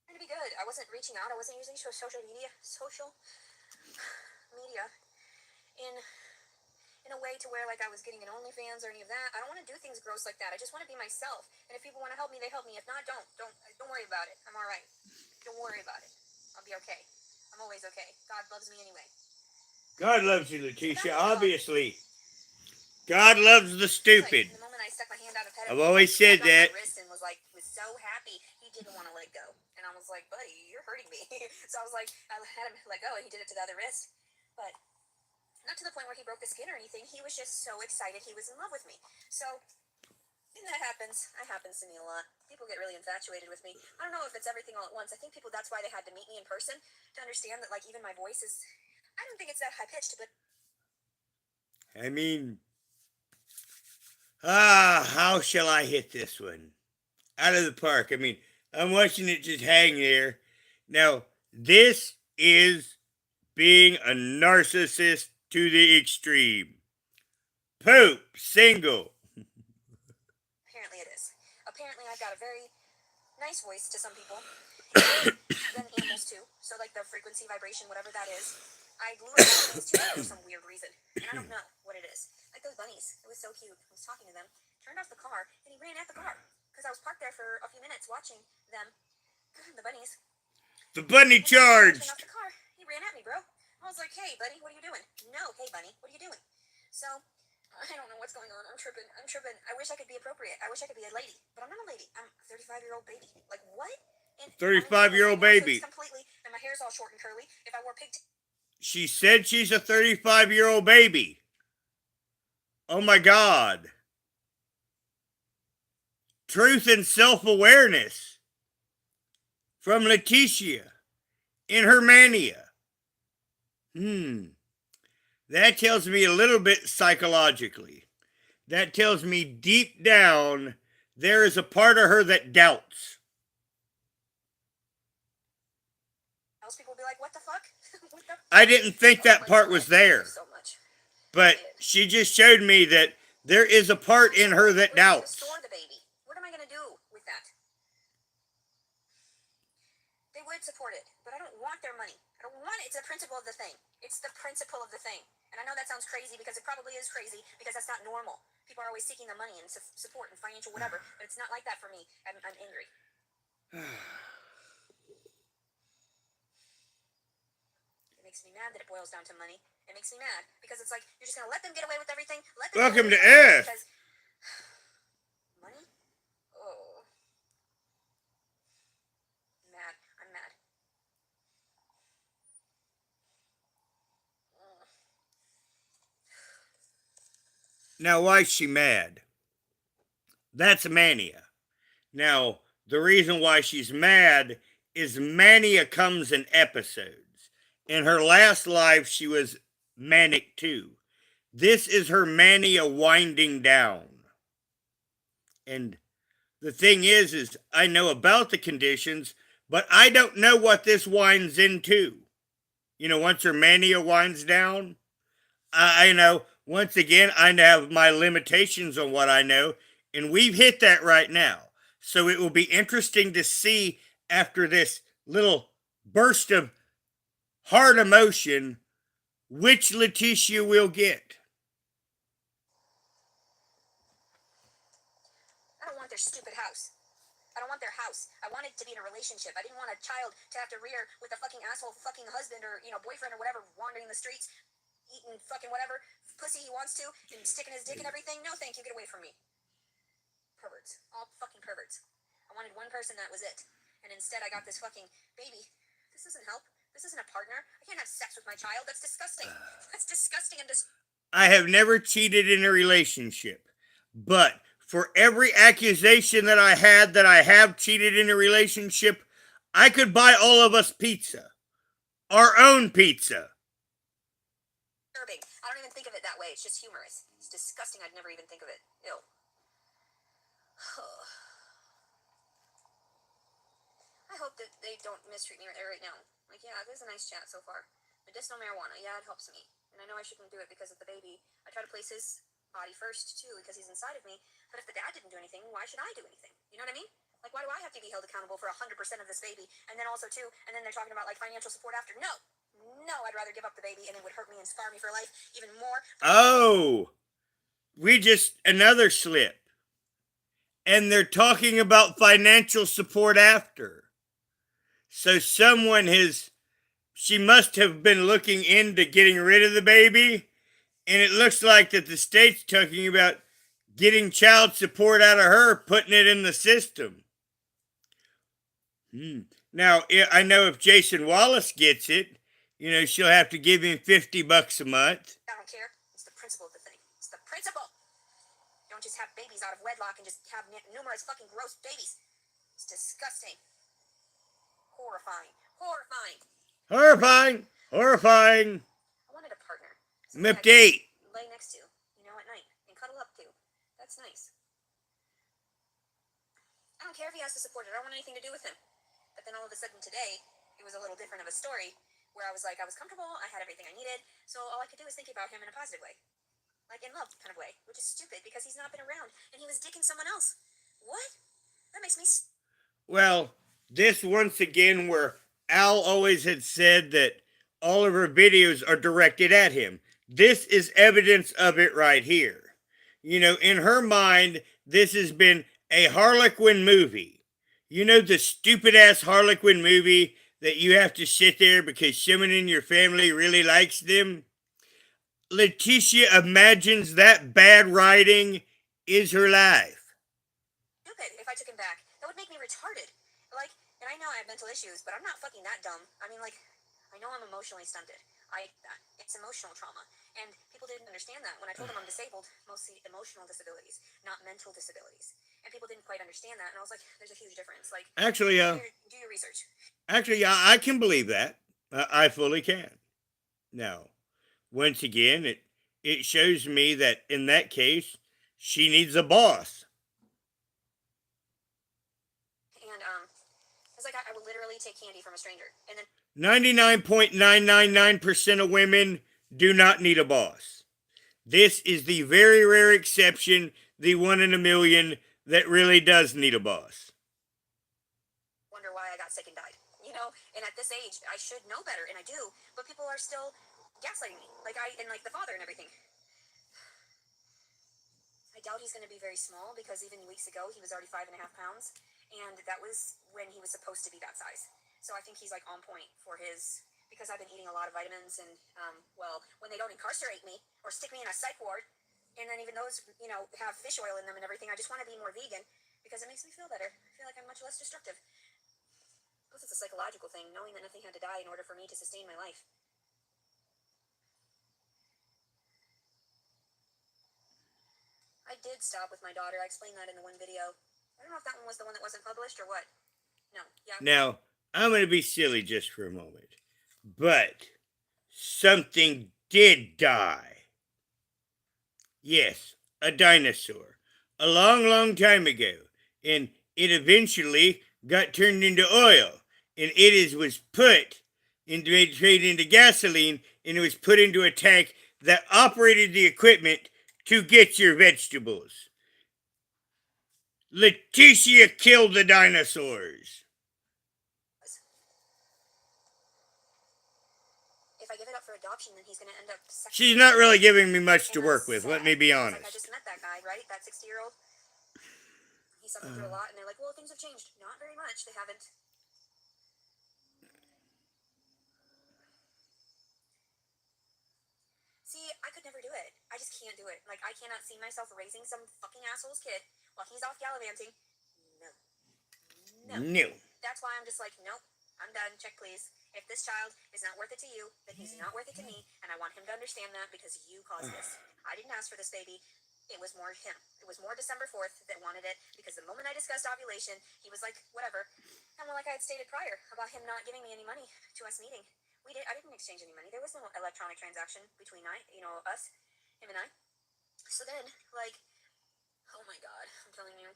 trying to be good. I wasn't reaching out. I wasn't using social media in a way to where like I was getting an OnlyFans or any of that. I don't want to do things gross like that. I just want to be myself. And if people want to help me, they help me. If not, don't worry about it. I'm all right. Don't worry about it. I'll be okay. I'm always okay. God loves me anyway. God loves you, So Leticia, back to the dog. obviously. God loves the Like stupid. the moment I stuck my hand out of pet I've him, he always like said grabbed on that. my wrist and was so happy. He didn't want to let go. And I was like, buddy, you're hurting me. So I was like, I had him let go, and he did it to the other wrist. But not to the point where he broke the skin or anything. He was just so excited he was in love with me. So, and that happens. That happens to me a lot. People get really infatuated with me. I don't know if it's everything all at once. I think people, that's why they had to meet me in person to understand that, like, even my voice is, I don't think it's that high pitched, but I mean, how shall I hit this one? Out of the park. I mean, I'm watching it just hang there. Now, this is being a narcissist to the extreme. Poop, single. apparently it is. Apparently I've got a very nice voice to some people, and then animals too. So, like, the frequency, vibration, whatever that is. I lure bunnies too for some weird reason, and I don't know what it is. Like those bunnies, it was so cute. I was talking to them, turned off the car, and he ran at the car because I was parked there for a few minutes watching them, the bunnies. The bunny And then when I turned off charged. the car, he ran at me, bro. I was like, hey, buddy, what are you doing? No, hey, bunny, what are you doing? So, I don't know what's going on. I'm tripping. I'm tripping. I wish I could be appropriate. I wish I could be a lady, but I'm not a lady. I'm a 35-year-old baby. Like, what? And I'm in high heels 35-year-old right now, so baby. it's completely, and my hair's all short and curly. If I wore She said she's a 35-year-old baby. Oh my God. Truth and self awareness. from Leticia in her mania. That tells me a little bit psychologically. That tells me deep down there is a part of her that doubts. Else people will be like, what the fuck? What the I didn't think Oh that my part God, was thank you there, so much. but she just showed me that there is a part in her that We're going to doubts. store the baby. What am I going to do with that? They would support it, but I don't want their money. I don't want it. It's the principle of the thing. It's the principle of the thing. And I know that sounds crazy because it probably is crazy because that's not normal. People are always seeking the money and support and financial whatever, but it's not like that for me. I'm angry. It makes me mad that it boils down to money. It makes me mad because it's like you're just going to let them get away with everything. Let them Welcome to get away with Earth. because money? Oh, mad. I'm mad. Now, why is she mad? That's mania. Now, the reason why she's mad is mania comes in episodes. In her last life, she was manic too. This is her mania winding down. And the thing is I know about the conditions, but I don't know what this winds into. Once her mania winds down, I know, once again, I have my limitations on what I know, and we've hit that right now. So it will be interesting to see after this little burst of hard emotion which Leticia will get. I don't want their stupid house. I don't want their house. I want it to be in a relationship. I didn't want a child to have to rear with a fucking asshole fucking husband or, boyfriend or whatever, wandering the streets, eating fucking whatever pussy he wants to, and sticking his dick in everything. No, thank you. Get away from me. Perverts. All fucking perverts. I wanted one person, that was it. And instead I got this fucking baby. This doesn't help. This isn't a partner. I can't have sex with my child. That's disgusting. That's disgusting and I have never cheated in a relationship, but for every accusation that I have cheated in a relationship, I could buy all of us pizza. Our own pizza. disturbing. I don't even think of it that way. It's just humorous. It's disgusting. I'd never even think of it. Ew. I hope that they don't mistreat me right now. Like, yeah, this is a nice chat so far. Medicinal marijuana, yeah, it helps me. And I know I shouldn't do it because of the baby. I try to place his body first, too, because he's inside of me. But if the dad didn't do anything, why should I do anything? You know what I mean? Like, why do I have to be held accountable for 100% of this baby? And then also, too, and then they're talking about, like, financial support after. No. No, I'd rather give up the baby and it would hurt me and scar me for life even more. Oh, we just another slip. And they're talking about financial support after. So she must have been looking into getting rid of the baby. And it looks like that the state's talking about getting child support out of her, putting it in the system. Now, I know if Jason Wallace gets it, she'll have to give him $50 a month. I don't care. It's the principle of the thing. It's the principle. You don't just have babies out of wedlock and just have numerous fucking gross babies. It's disgusting. Horrifying. Horrifying. Horrifying. Horrifying. I wanted a partner. Mip date. Lay next to, at night and cuddle up to. That's nice. I don't care if he has to support it. I don't want anything to do with him. But then all of a sudden today, it was a little different of a story where I was like, I was comfortable. I had everything I needed. So all I could do was think about him in a positive way. Like in love kind of way, which is stupid because he's not been around and he was dicking someone else. What? That makes me. Well, this once again where Al always had said that all of her videos are directed at him. This is evidence of it right here. In her mind, this has been a Harlequin movie. The stupid ass Harlequin movie that you have to sit there because someone in your family really likes them? Leticia imagines that bad writing is her life. Stupid if I took him back. That would make me retarded. Like, and I know I have mental issues, but I'm not fucking that dumb. I mean, like, I know I'm emotionally stunted. It's emotional trauma. And people didn't understand that when I told them I'm disabled, mostly emotional disabilities, not mental disabilities. and people didn't quite understand that. And I was like, there's a huge difference. Like, Actually, do your research. yeah, I can believe that. I fully can. Now, once again, it shows me that in that case, she needs a boss. And it's like I will literally take candy from a stranger, and then 99.999% of women do not need a boss. This is the very rare exception, the one in a million, that really does need a boss. wonder why I got sick and died. You know, and at this age, I should know better, and I do. But people are still gaslighting me, like the father and everything. I doubt he's going to be very small because even weeks ago he was already 5.5 pounds, and that was when he was supposed to be that size. So I think he's like on point for his, because I've been eating a lot of vitamins, and well, when they don't incarcerate me or stick me in a psych ward, and then even those have fish oil in them and everything, I just want to be more vegan because it makes me feel better. I feel like I'm much less destructive. Plus, it's a psychological thing, knowing that nothing had to die in order for me to sustain my life. I did stop with my daughter. I explained that in the one video. I don't know if that one was the one that wasn't published or what. No, yeah. Now, I'm going to be silly just for a moment, but something did die. Yes, a dinosaur. A long, long time ago. And it eventually got turned into oil. And was put into made into gasoline, and it was put into a tank that operated the equipment to get your vegetables. Leticia killed the dinosaurs. If I give it up for adoption, then he's going to end up. She's not really giving me much to work with, let me be honest. Like, I just met that guy, right? That 60-year-old. He's suffered through a lot, and they're like, well, things have changed. Not very much. They haven't. See, I could never do it. I just can't do it. Like, I cannot see myself raising some fucking asshole's kid while he's off gallivanting. No. No. That's why I'm just like, nope. I'm done. Check, please. If this child is not worth it to you, then he's not worth it to me, and I want him to understand that because you caused this. I didn't ask for this baby. It was more him. It was more December 4th that wanted it, because the moment I discussed ovulation, he was like, whatever. And well, like I had stated prior about him not giving me any money to us meeting. I didn't exchange any money. There was no electronic transaction between us, him and I. So then, like, oh my God, I'm telling you.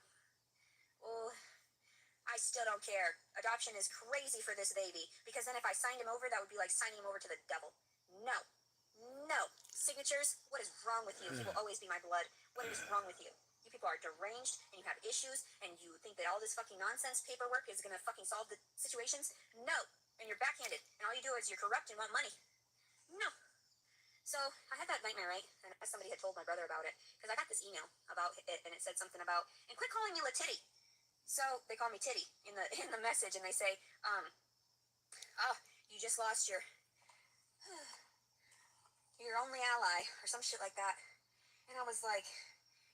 Well, I still don't care. Adoption is crazy for this baby, because then if I signed him over, that would be like signing him over to the devil. No. No. Signatures? What is wrong with you? He will always be my blood. What is wrong with you? You people are deranged, and you have issues, and you think that all this fucking nonsense paperwork is gonna fucking solve the situations? No. And you're backhanded, and all you do is you're corrupt and want money. No. So I had that nightmare, right? And somebody had told my brother about it, because I got this email about it, and it said something about, and quit calling me Letitty. So they call me Titty in the message, and they say, oh, you just lost your only ally, or some shit like that. And I was like,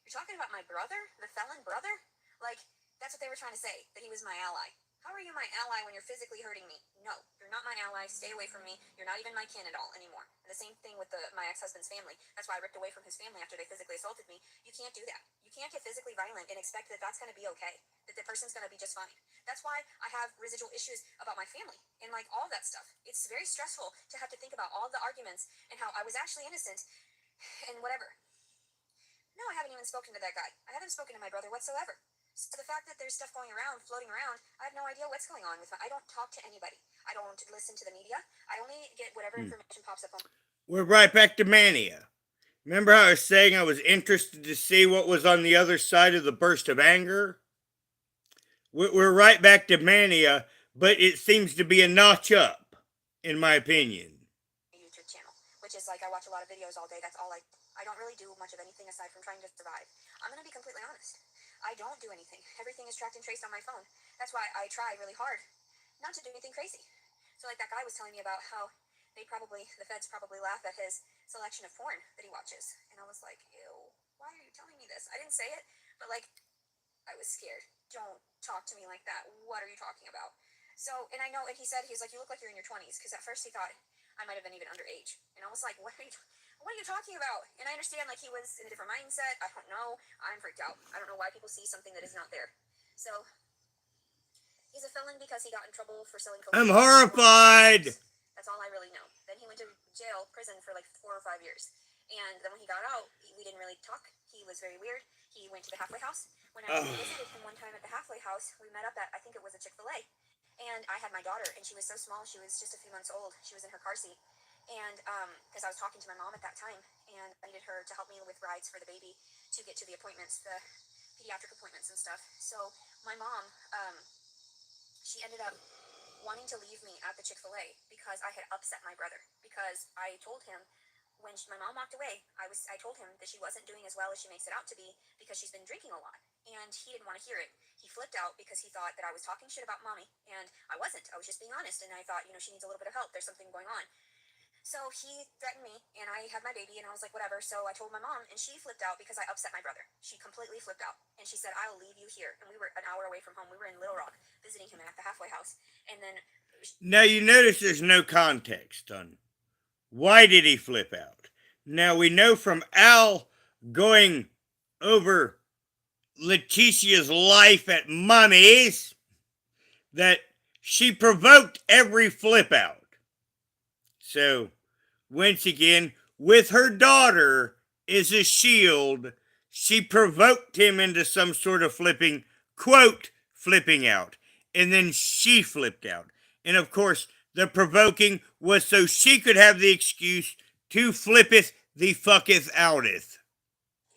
you're talking about my brother? The felon brother? Like, that's what they were trying to say, that he was my ally. How are you my ally when you're physically hurting me? No, you're not my ally. Stay away from me. You're not even my kin at all anymore. And the same thing with my ex-husband's family. That's why I ripped away from his family after they physically assaulted me. You can't do that. You can't get physically violent and expect that that's going to be okay, that the person's going to be just fine. That's why I have residual issues about my family and like all that stuff. It's very stressful to have to think about all the arguments and how I was actually innocent and whatever. No, I haven't even spoken to that guy. I haven't spoken to my brother whatsoever. So the fact that there's stuff going around, floating around, I have no idea what's going on with I don't talk to anybody. I don't listen to the media. I only get whatever information pops up on. We're right back to mania. Remember how I was saying I was interested to see what was on the other side of the burst of anger? We're right back to mania, but it seems to be a notch up, in my opinion. YouTube channel, which is like I watch a lot of videos all day. That's all I don't really do much of anything aside from trying to survive. I'm going to be completely honest. I don't do anything. Everything is tracked and traced on my phone. That's why I try really hard not to do anything crazy. So like that guy was telling me about how the feds probably laugh at his selection of porn that he watches. And I was like, ew, why are you telling me this? I didn't say it, but like, I was scared. Don't talk to me like that. What are you talking about? So, and I know, and he was like, you look like you're in your 20s. Because at first he thought I might have been even underage. And I was like, what what are you talking about? And I understand, like, he was in a different mindset. I don't know. I'm freaked out. I don't know why people see something that is not there. So, he's a felon because he got in trouble for selling I'm cocaine. horrified. That's all I really know. Then he went to prison for like 4 or 5 years. And then when he got out, we didn't really talk. He was very weird. He went to the halfway house. When I visited him one time at the halfway house, we met up at, I think it was a Chick-fil-A. And I had my daughter, and she was so small. She was just a few months old. She was in her car seat. And because I was talking to my mom at that time, and I needed her to help me with rides for the baby to get to the appointments, the pediatric appointments and stuff. So my mom, she ended up wanting to leave me at the Chick-fil-A because I had upset my brother. Because I told him when my mom walked away, I told him that she wasn't doing as well as she makes it out to be because she's been drinking a lot. And he didn't want to hear it. He flipped out because he thought that I was talking shit about mommy. And I wasn't. I was just being honest. And I thought, she needs a little bit of help. There's something going on. So he threatened me, and I had my baby, and I was like, whatever. So I told my mom, and she flipped out because I upset my brother. She completely flipped out, and she said, I'll leave you here. And we were an hour away from home. We were in Little Rock visiting him at the halfway house. And then... Now you notice there's no context on why did he flip out. Now we know from Al going over Leticia's life at Mommy's that she provoked every flip out. So, once again, with her daughter as a shield, she provoked him into some sort of flipping, quote, flipping out. And then she flipped out. And of course, the provoking was so she could have the excuse to flippeth the fucketh outeth.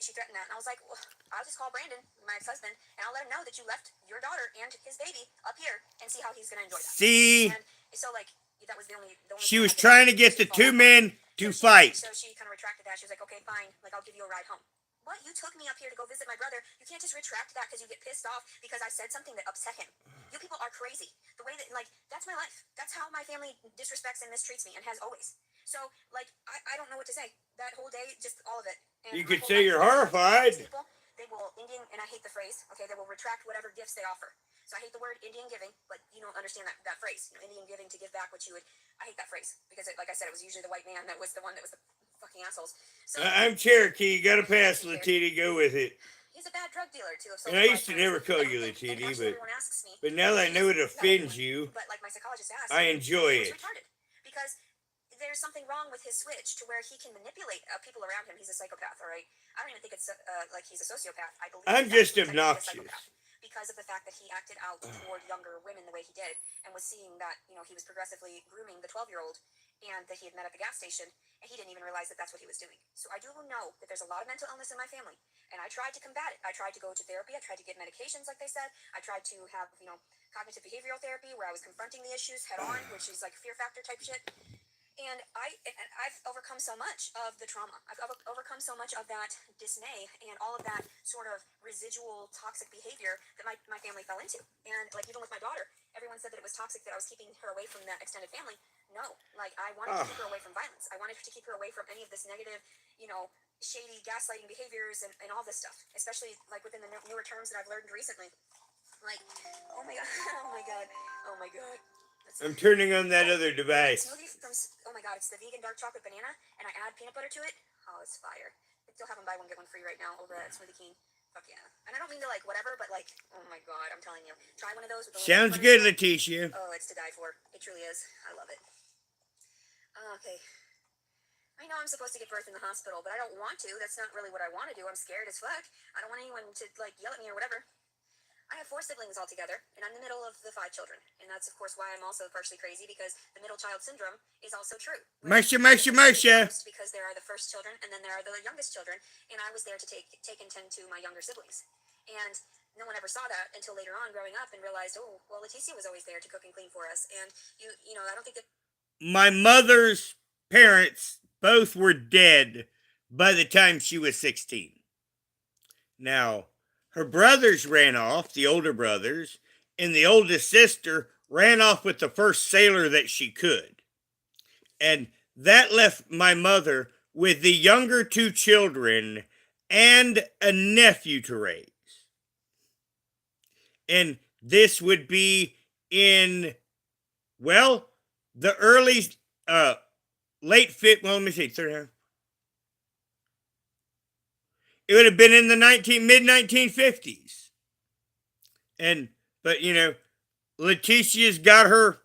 She threatened that, and I was like, well, I'll just call Brandon, my ex-husband, and I'll let him know that you left your daughter and his baby up here and see how he's going to enjoy that. See? And so, like, that was the only she was trying to get the two men to fight. So she kind of retracted that. She was like, okay, fine. Like, I'll give you a ride home. What? You took me up here to go visit my brother. You can't just retract that because you get pissed off because I said something that upset him. You people are crazy. The way that, like, that's my life. That's how my family disrespects and mistreats me and has always. So, like, I don't know what to say. That whole day, just all of it. And you could say you're horrified. People, they will Indian, and I hate the phrase, okay, they will retract whatever gifts they offer. So I hate the word Indian giving, but you don't understand that phrase. Indian giving to give back what you would. I hate that phrase because, like I said, it was usually the white man that was the one that was the fucking assholes. So I'm Cherokee. You got to pass, Latiti. Go with it. He's a bad drug dealer too. And I used to never call you Latiti, but now that I know it offends you, but like my psychologist asked, I enjoy it. Retarded because there's something wrong with his switch to where he can manipulate people around him. He's a psychopath, all right? I don't even think it's like he's a sociopath. I believe I'm just obnoxious. Because of the fact that he acted out toward younger women the way he did and was seeing that, he was progressively grooming the 12-year-old and that he had met at the gas station, and he didn't even realize that that's what he was doing. So I do know that there's a lot of mental illness in my family, and I tried to combat it. I tried to go to therapy. I tried to get medications, like they said. I tried to have, cognitive behavioral therapy where I was confronting the issues head on, which is like fear factor type shit. And I've overcome so much of the trauma. I've overcome so much of that dismay and all of that sort of residual toxic behavior that my family fell into. And, like, even with my daughter, everyone said that it was toxic, that I was keeping her away from that extended family. No. Like, I wanted to keep her away from violence. I wanted to keep her away from any of this negative, shady gaslighting behaviors and all this stuff. Especially, like, within the newer terms that I've learned recently. Like, oh my God, oh my God, oh my God. I'm turning on that other device. Smoothie from, oh my God, it's the vegan dark chocolate banana, and I add peanut butter to it. Oh, it's fire. They still have them buy one, get one free right now over at Smoothie King. Fuck yeah. And I don't mean to, like, whatever, but, like, oh my God, I'm telling you. Try one of those with a Sounds good, Leticia. Oh, it's to die for. It truly is. I love it. Okay. I know I'm supposed to give birth in the hospital, but I don't want to. That's not really what I want to do. I'm scared as fuck. I don't want anyone to, like, yell at me or whatever. I have 4 siblings altogether, and I'm the middle of the 5 children. And that's, of course, why I'm also partially crazy, because the middle child syndrome is also true. Marsha. Because there are the first children, and then there are the youngest children, and I was there to take and tend to my younger siblings. And no one ever saw that until later on growing up and realized, oh, well, Leticia was always there to cook and clean for us. And, I don't think that... My mother's parents both were dead by the time she was 16. Now, her brothers ran off, the older brothers, and the oldest sister ran off with the first sailor that she could. And that left my mother with the younger 2 children and a nephew to raise. And this would be in, well, the early, late fit, well, let me see, 30, It would have been in the mid 1950s. But Leticia's got her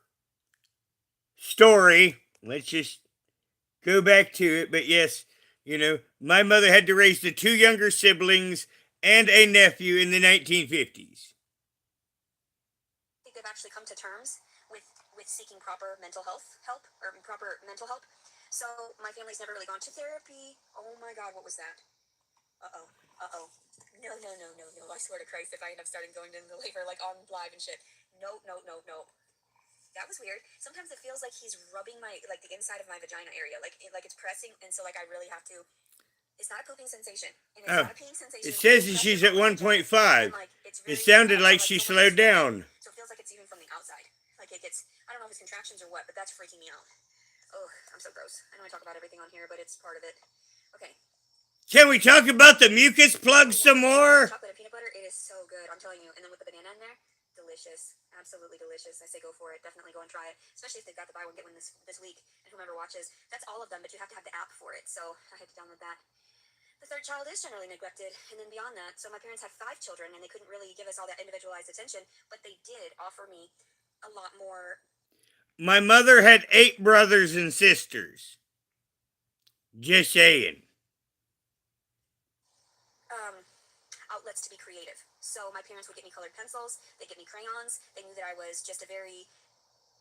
story. Let's just go back to it. But yes, my mother had to raise the two younger siblings and a nephew in the 1950s. I think they've actually come to terms with seeking proper mental health help or proper mental help. So my family's never really gone to therapy. Oh my God, what was that? Uh-oh. Uh-oh. No, no, no, no, no. I swear to Christ, if I end up starting going into labor, like, on live and shit. No, no, no, no. That was weird. Sometimes it feels like he's rubbing the inside of my vagina area. Like it's pressing, and so, like, I really have to... It's not a pooping sensation, and it's Oh, not a peeing sensation. it says that It's she's pressure at on my vagina, and, 1.5. like, it's It very... sounded I like felt she like someone slowed was swelling down. it, so it feels like it's even from the outside. Like, it gets... I don't know if it's contractions or what, but that's freaking me out. Oh, I'm so gross. I know I talk about everything on here, but it's part of it. Okay. Can we talk about the mucus plug some more? Chocolate and peanut butter, it is so good, I'm telling you. And then with the banana in there, delicious. Absolutely delicious. I say go for it. Definitely go and try it. Especially if they've got the buy one, get one this week. And whomever watches, that's all of them, but you have to have the app for it. So I had to download that. The third child is generally neglected. And then beyond that, so my parents had 5 children, and they couldn't really give us all that individualized attention, but they did offer me a lot more. My mother had 8 brothers and sisters. Just saying. Outlets to be creative. So my parents would get me colored pencils, they'd get me crayons. They knew that I was just a very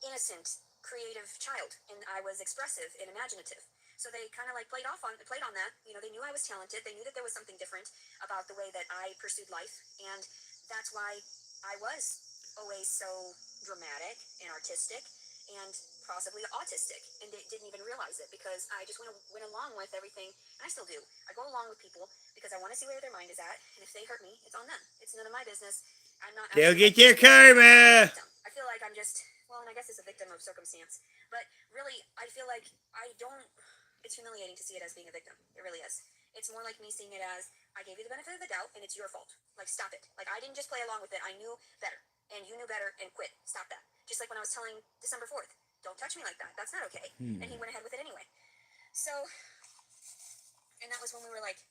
innocent, creative child, and I was expressive and imaginative. So they kind of like played on that. They knew I was talented. They knew that there was something different about the way that I pursued life, and that's why I was always so dramatic and artistic and possibly autistic, and they didn't even realize it because I just went along with everything, and I still do. I go along with people because I want to see where their mind is at, and if they hurt me, it's on them. It's none of my business. I'm not. They'll Actually, get their karma. I feel like I'm just, well, and I guess it's a victim of circumstance, but really, I feel like I don't. It's humiliating to see it as being a victim. It really is. It's more like me seeing it as, I gave you the benefit of the doubt, and it's your fault. Like, stop it. Like, I didn't just play along with it. I knew better, and you knew better, and quit. Stop that. Just like when I was telling December 4th, don't touch me like that. That's not okay. And he went ahead with it anyway. So, and that was when we were like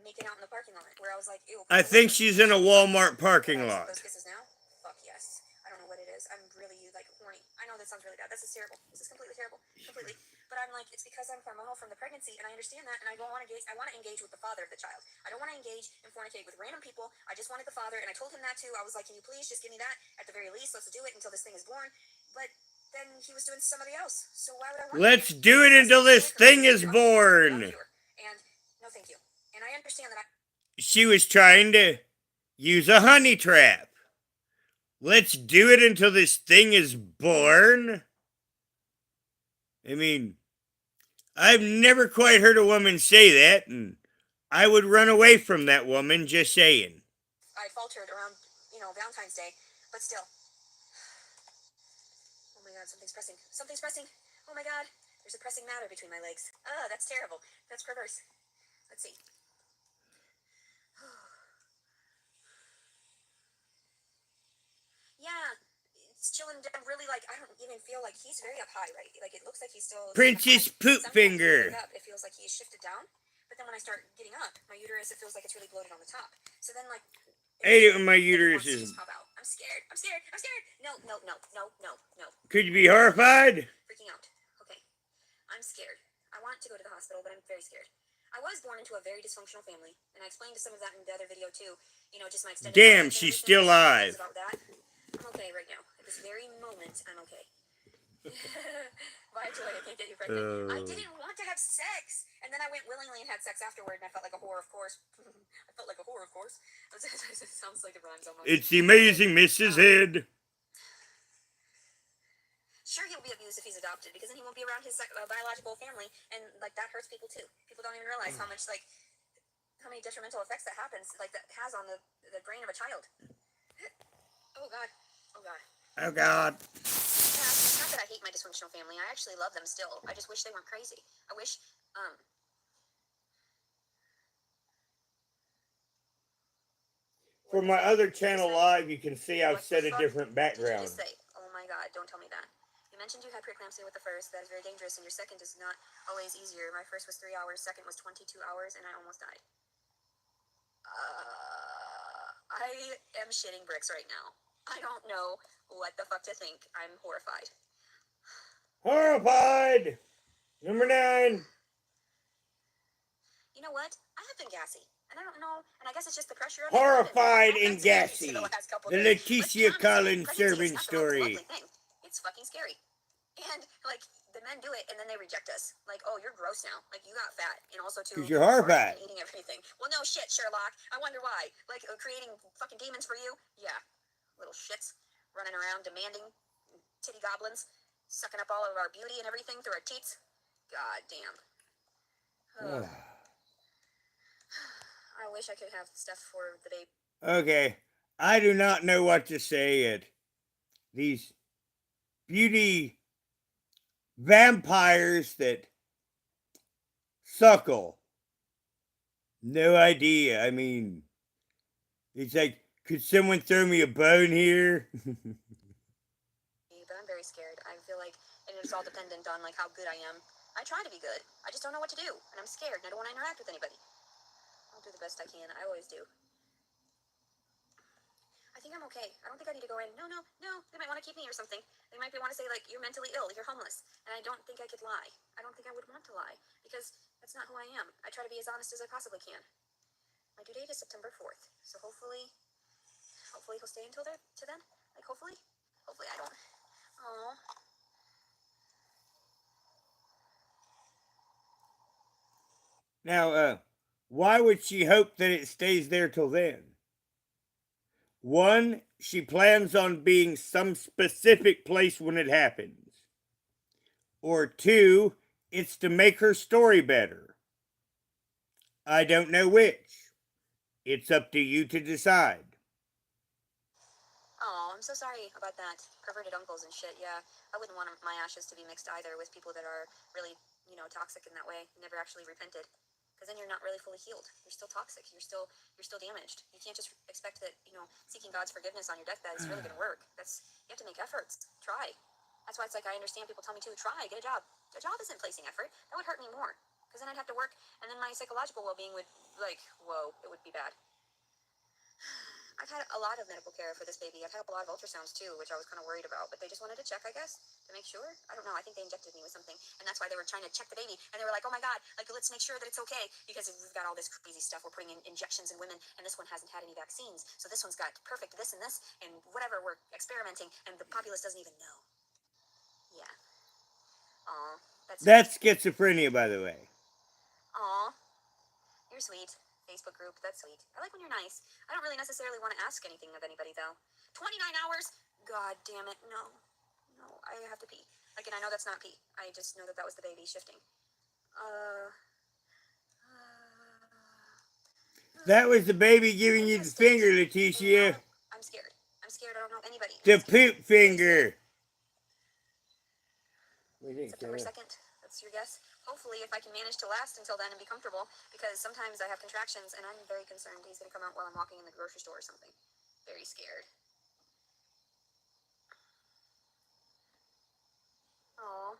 making out in the parking lot, where I was like, ew. I think she's in a Walmart parking lot. Those kisses now? Fuck yes. I don't know what it is. I'm really like horny. I know that sounds really bad. This is terrible. This is completely terrible. Completely. But I'm like, it's because I'm hormonal from the pregnancy, and I understand that, and I don't want to engage. I want to engage with the father of the child. I don't want to engage and fornicate with random people. I just wanted the father, and I told him that too. I was like, can you please just give me that at the very least? Let's do it until this thing is born. But then he was doing somebody else. So why would I want? Let's do it until this thing is born. And no, thank you. And I understand that She was trying to use a honey trap. Let's do it until this thing is born. I mean, I've never quite heard a woman say that, and I would run away from that woman, just saying. I faltered around, Valentine's Day, but still. Oh my God, something's pressing. Something's pressing. Oh my God, there's a pressing matter between my legs. That's terrible. That's perverse. Let's see. Yeah, it's chilling down really, like, I don't even feel like he's very up high, right? Like, it looks like he's still Princess Poop Finger. Up, it feels like he's shifted down, but then when I start getting up, my uterus, it feels like it's really bloated on the top. So then, like, I hate it when my uterus is... Pop out. I'm scared. I'm scared. I'm scared. No, no, no, no, no, no. Could you be horrified? Freaking out. Okay. I'm scared. I want to go to the hospital, but I'm very scared. I was born into a very dysfunctional family, and I explained to some of that in the other video too. Just my extended... Damn, she's still alive. About that. I'm okay right now. At this very moment, I'm okay. Why, Joy? I can't get you pregnant. I didn't want to have sex, and then I went willingly and had sex afterward, and I felt like a whore, of course. I felt like a whore, of course. It sounds like it rhymes almost. It's the amazing Mrs. Head. Sure, he'll be abused if he's adopted, because then he won't be around his biological family, and like that hurts people too. People don't even realize how much how many detrimental effects that happens, like that has on the brain of a child. Oh God. Oh God. Oh God. Yeah, it's not that I hate my dysfunctional family. I actually love them still. I just wish they weren't crazy. I wish, For my other channel live, you can see I've set a different background. Did you just say? Oh my God, don't tell me that. You mentioned you had preeclampsia with the first. That is very dangerous, and your second is not always easier. My first was 3 hours, second was 22 hours, and I almost died. I am shitting bricks right now. I don't know what the fuck to think. I'm horrified. Horrified. Number 9. You know what? I have been gassy. And I don't know, and I guess it's just the pressure of it. Horrified I've been and sneezing the gassy. last couple The days. Let's be Leticia honest. Collins Pregnancy is servant not the most story. lovely thing. It's fucking scary. And like the men do it, and then they reject us. Like, oh, you're gross now. Like you got fat, and also too Because you're farting horrified. and eating everything. Well, no shit, Sherlock. I wonder why. Like creating fucking demons for you. Yeah, little shits running around demanding titty goblins, sucking up all of our beauty and everything through our teats. God damn. I wish I could have stuff for the baby. Okay. I do not know what to say yet. These beauty vampires that suckle. No idea. I mean, it's like, could someone throw me a bone here? But I'm very scared. I feel like, and it's all dependent on like how good I am. I try to be good. I just don't know what to do, and I'm scared, and I don't want to interact with anybody. I'll do the best I can. I always do. I think I'm okay. I don't think I need to go in. No, no, no. They might want to keep me or something. They might want to say like you're mentally ill, you're homeless, and I don't think I could lie. I don't think I would want to lie because that's not who I am. I try to be as honest as I possibly can. My due date is September 4th, so hopefully he'll stay until then. Like hopefully I don't. Oh. Now, why would she hope that it stays there till then? One, she plans on being some specific place when it happens. Or two, it's to make her story better. I don't know which. It's up to you to decide. Oh, I'm so sorry about that. Perverted uncles and shit, yeah. I wouldn't want my ashes to be mixed either with people that are really, toxic in that way. Never actually repented. Because then you're not really fully healed. You're still toxic. You're still damaged. You can't just expect that, seeking God's forgiveness on your deathbed is really gonna work. You have to make efforts. Try. That's why it's like I understand people tell me to try, get a job. A job isn't placing effort. That would hurt me more. Because then I'd have to work, and then my psychological well-being would, like, whoa, it would be bad. I've had a lot of medical care for this baby. I've had a lot of ultrasounds too, which I was kind of worried about, but they just wanted to check, I guess, to make sure. I don't know. I think they injected me with something, and that's why they were trying to check the baby. And they were like, "Oh my God, like let's make sure that it's okay because we've got all this crazy stuff. We're putting in injections in women, and this one hasn't had any vaccines, so this one's got perfect this and whatever. We're experimenting, and the populace doesn't even know." Yeah. Aw, That's schizophrenia, by the way. Aw, you're sweet. Facebook group, that's sweet. I like when you're nice. I don't really necessarily want to ask anything of anybody, though. 29 hours? God damn it, no. No, I have to pee. Like, and I know that's not pee. I just know that was the baby shifting. That was the baby giving you the finger, Leticia. I'm scared. I'm scared. I don't know anybody. The poop finger. September 2nd. That's your guess. Hopefully, if I can manage to last until then and be comfortable, because sometimes I have contractions and I'm very concerned he's going to come out while I'm walking in the grocery store or something. Very scared. Oh,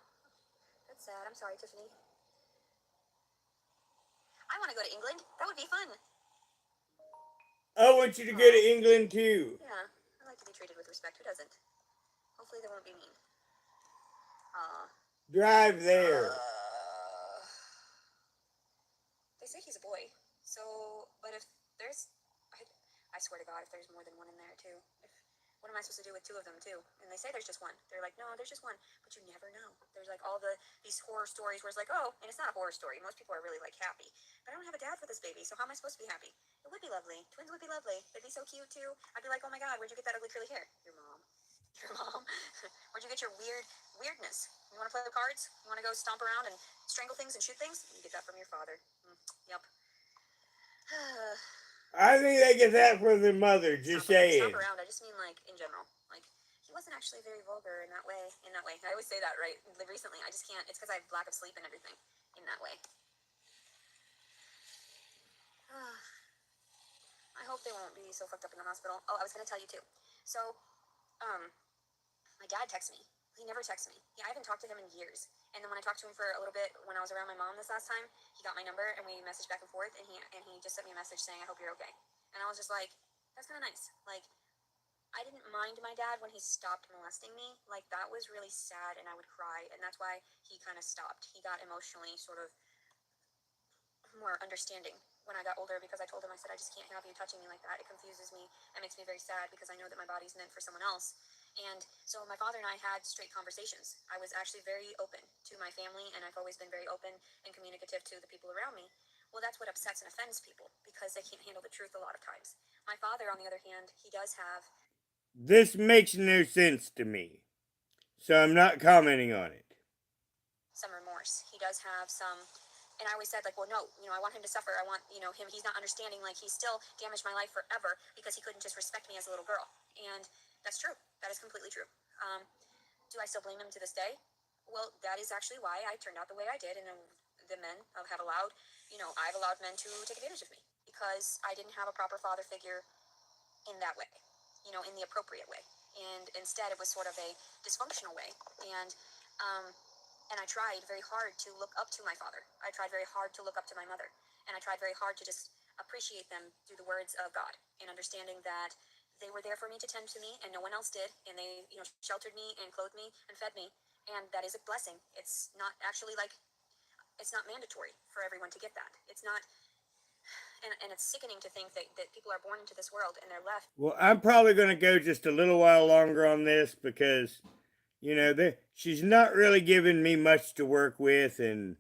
that's sad. I'm sorry, Tiffany. I want to go to England. That would be fun. I want you to go to England too. Yeah, I like to be treated with respect. Who doesn't? Hopefully, they won't be mean. Drive there. They say he's a boy. So, but if there's, I swear to God, if there's more than one in there too, what am I supposed to do with two of them too? And they say there's just one. They're like, no, there's just one, but you never know. There's like all these horror stories where it's like, oh, and it's not a horror story. Most people are really like happy, but I don't have a dad for this baby, so how am I supposed to be happy? It would be lovely. Twins would be lovely. They'd be so cute too. I'd be like, oh my God, where'd you get that ugly curly hair? Your mom. Your mom. Where'd you get your weirdness? You want to play the cards? You want to go stomp around and strangle things and shoot things? You get that from your father. Yep. I think they get that from their mother, just saying. Stomp around, I just mean like in general. Like he wasn't actually very vulgar in that way. I always say that, right? Recently, I just can't. It's because I have lack of sleep and everything in that way. I hope they won't be so fucked up in the hospital. Oh, I was gonna tell you too. So, my dad texted me He never texts me. I haven't talked to him in years. And then when I talked to him for a little bit when I was around my mom this last time, he got my number and we messaged back and forth. And he just sent me a message saying, "I hope you're okay." And I was just like, that's kind of nice. Like, I didn't mind my dad when he stopped molesting me. Like, that was really sad, and I would cry, and that's why he kind of stopped. He got emotionally sort of more understanding when I got older, because I told him, I said, "I just can't have you touching me like that. It confuses me. It makes me very sad because I know that my body's meant for someone else." And so my father and I had straight conversations. I was actually very open to my family, and I've always been very open and communicative to the people around me. Well, that's what upsets and offends people because they can't handle the truth a lot of times. My father, on the other hand, he does have This makes no sense to me, so I'm not commenting on it. some remorse. He does have some, and I always said, like, well, no, I want him to suffer. I want, him, he's not understanding, like, he still damaged my life forever because he couldn't just respect me as a little girl. And that's true. That is completely true. Do I still blame him to this day? Well, that is actually why I turned out the way I did, and the men have allowed, I've allowed men to take advantage of me because I didn't have a proper father figure in that way, in the appropriate way. And instead, it was sort of a dysfunctional way. And and I tried very hard to look up to my father. I tried very hard to look up to my mother. And I tried very hard to just appreciate them through the words of God and understanding that they were there for me to tend to me and no one else did. And they, sheltered me and clothed me and fed me. And that is a blessing. It's not actually like, it's not mandatory for everyone to get that. It's not, and it's sickening to think that people are born into this world and they're left. Well, I'm probably going to go just a little while longer on this because, she's not really giving me much to work with, and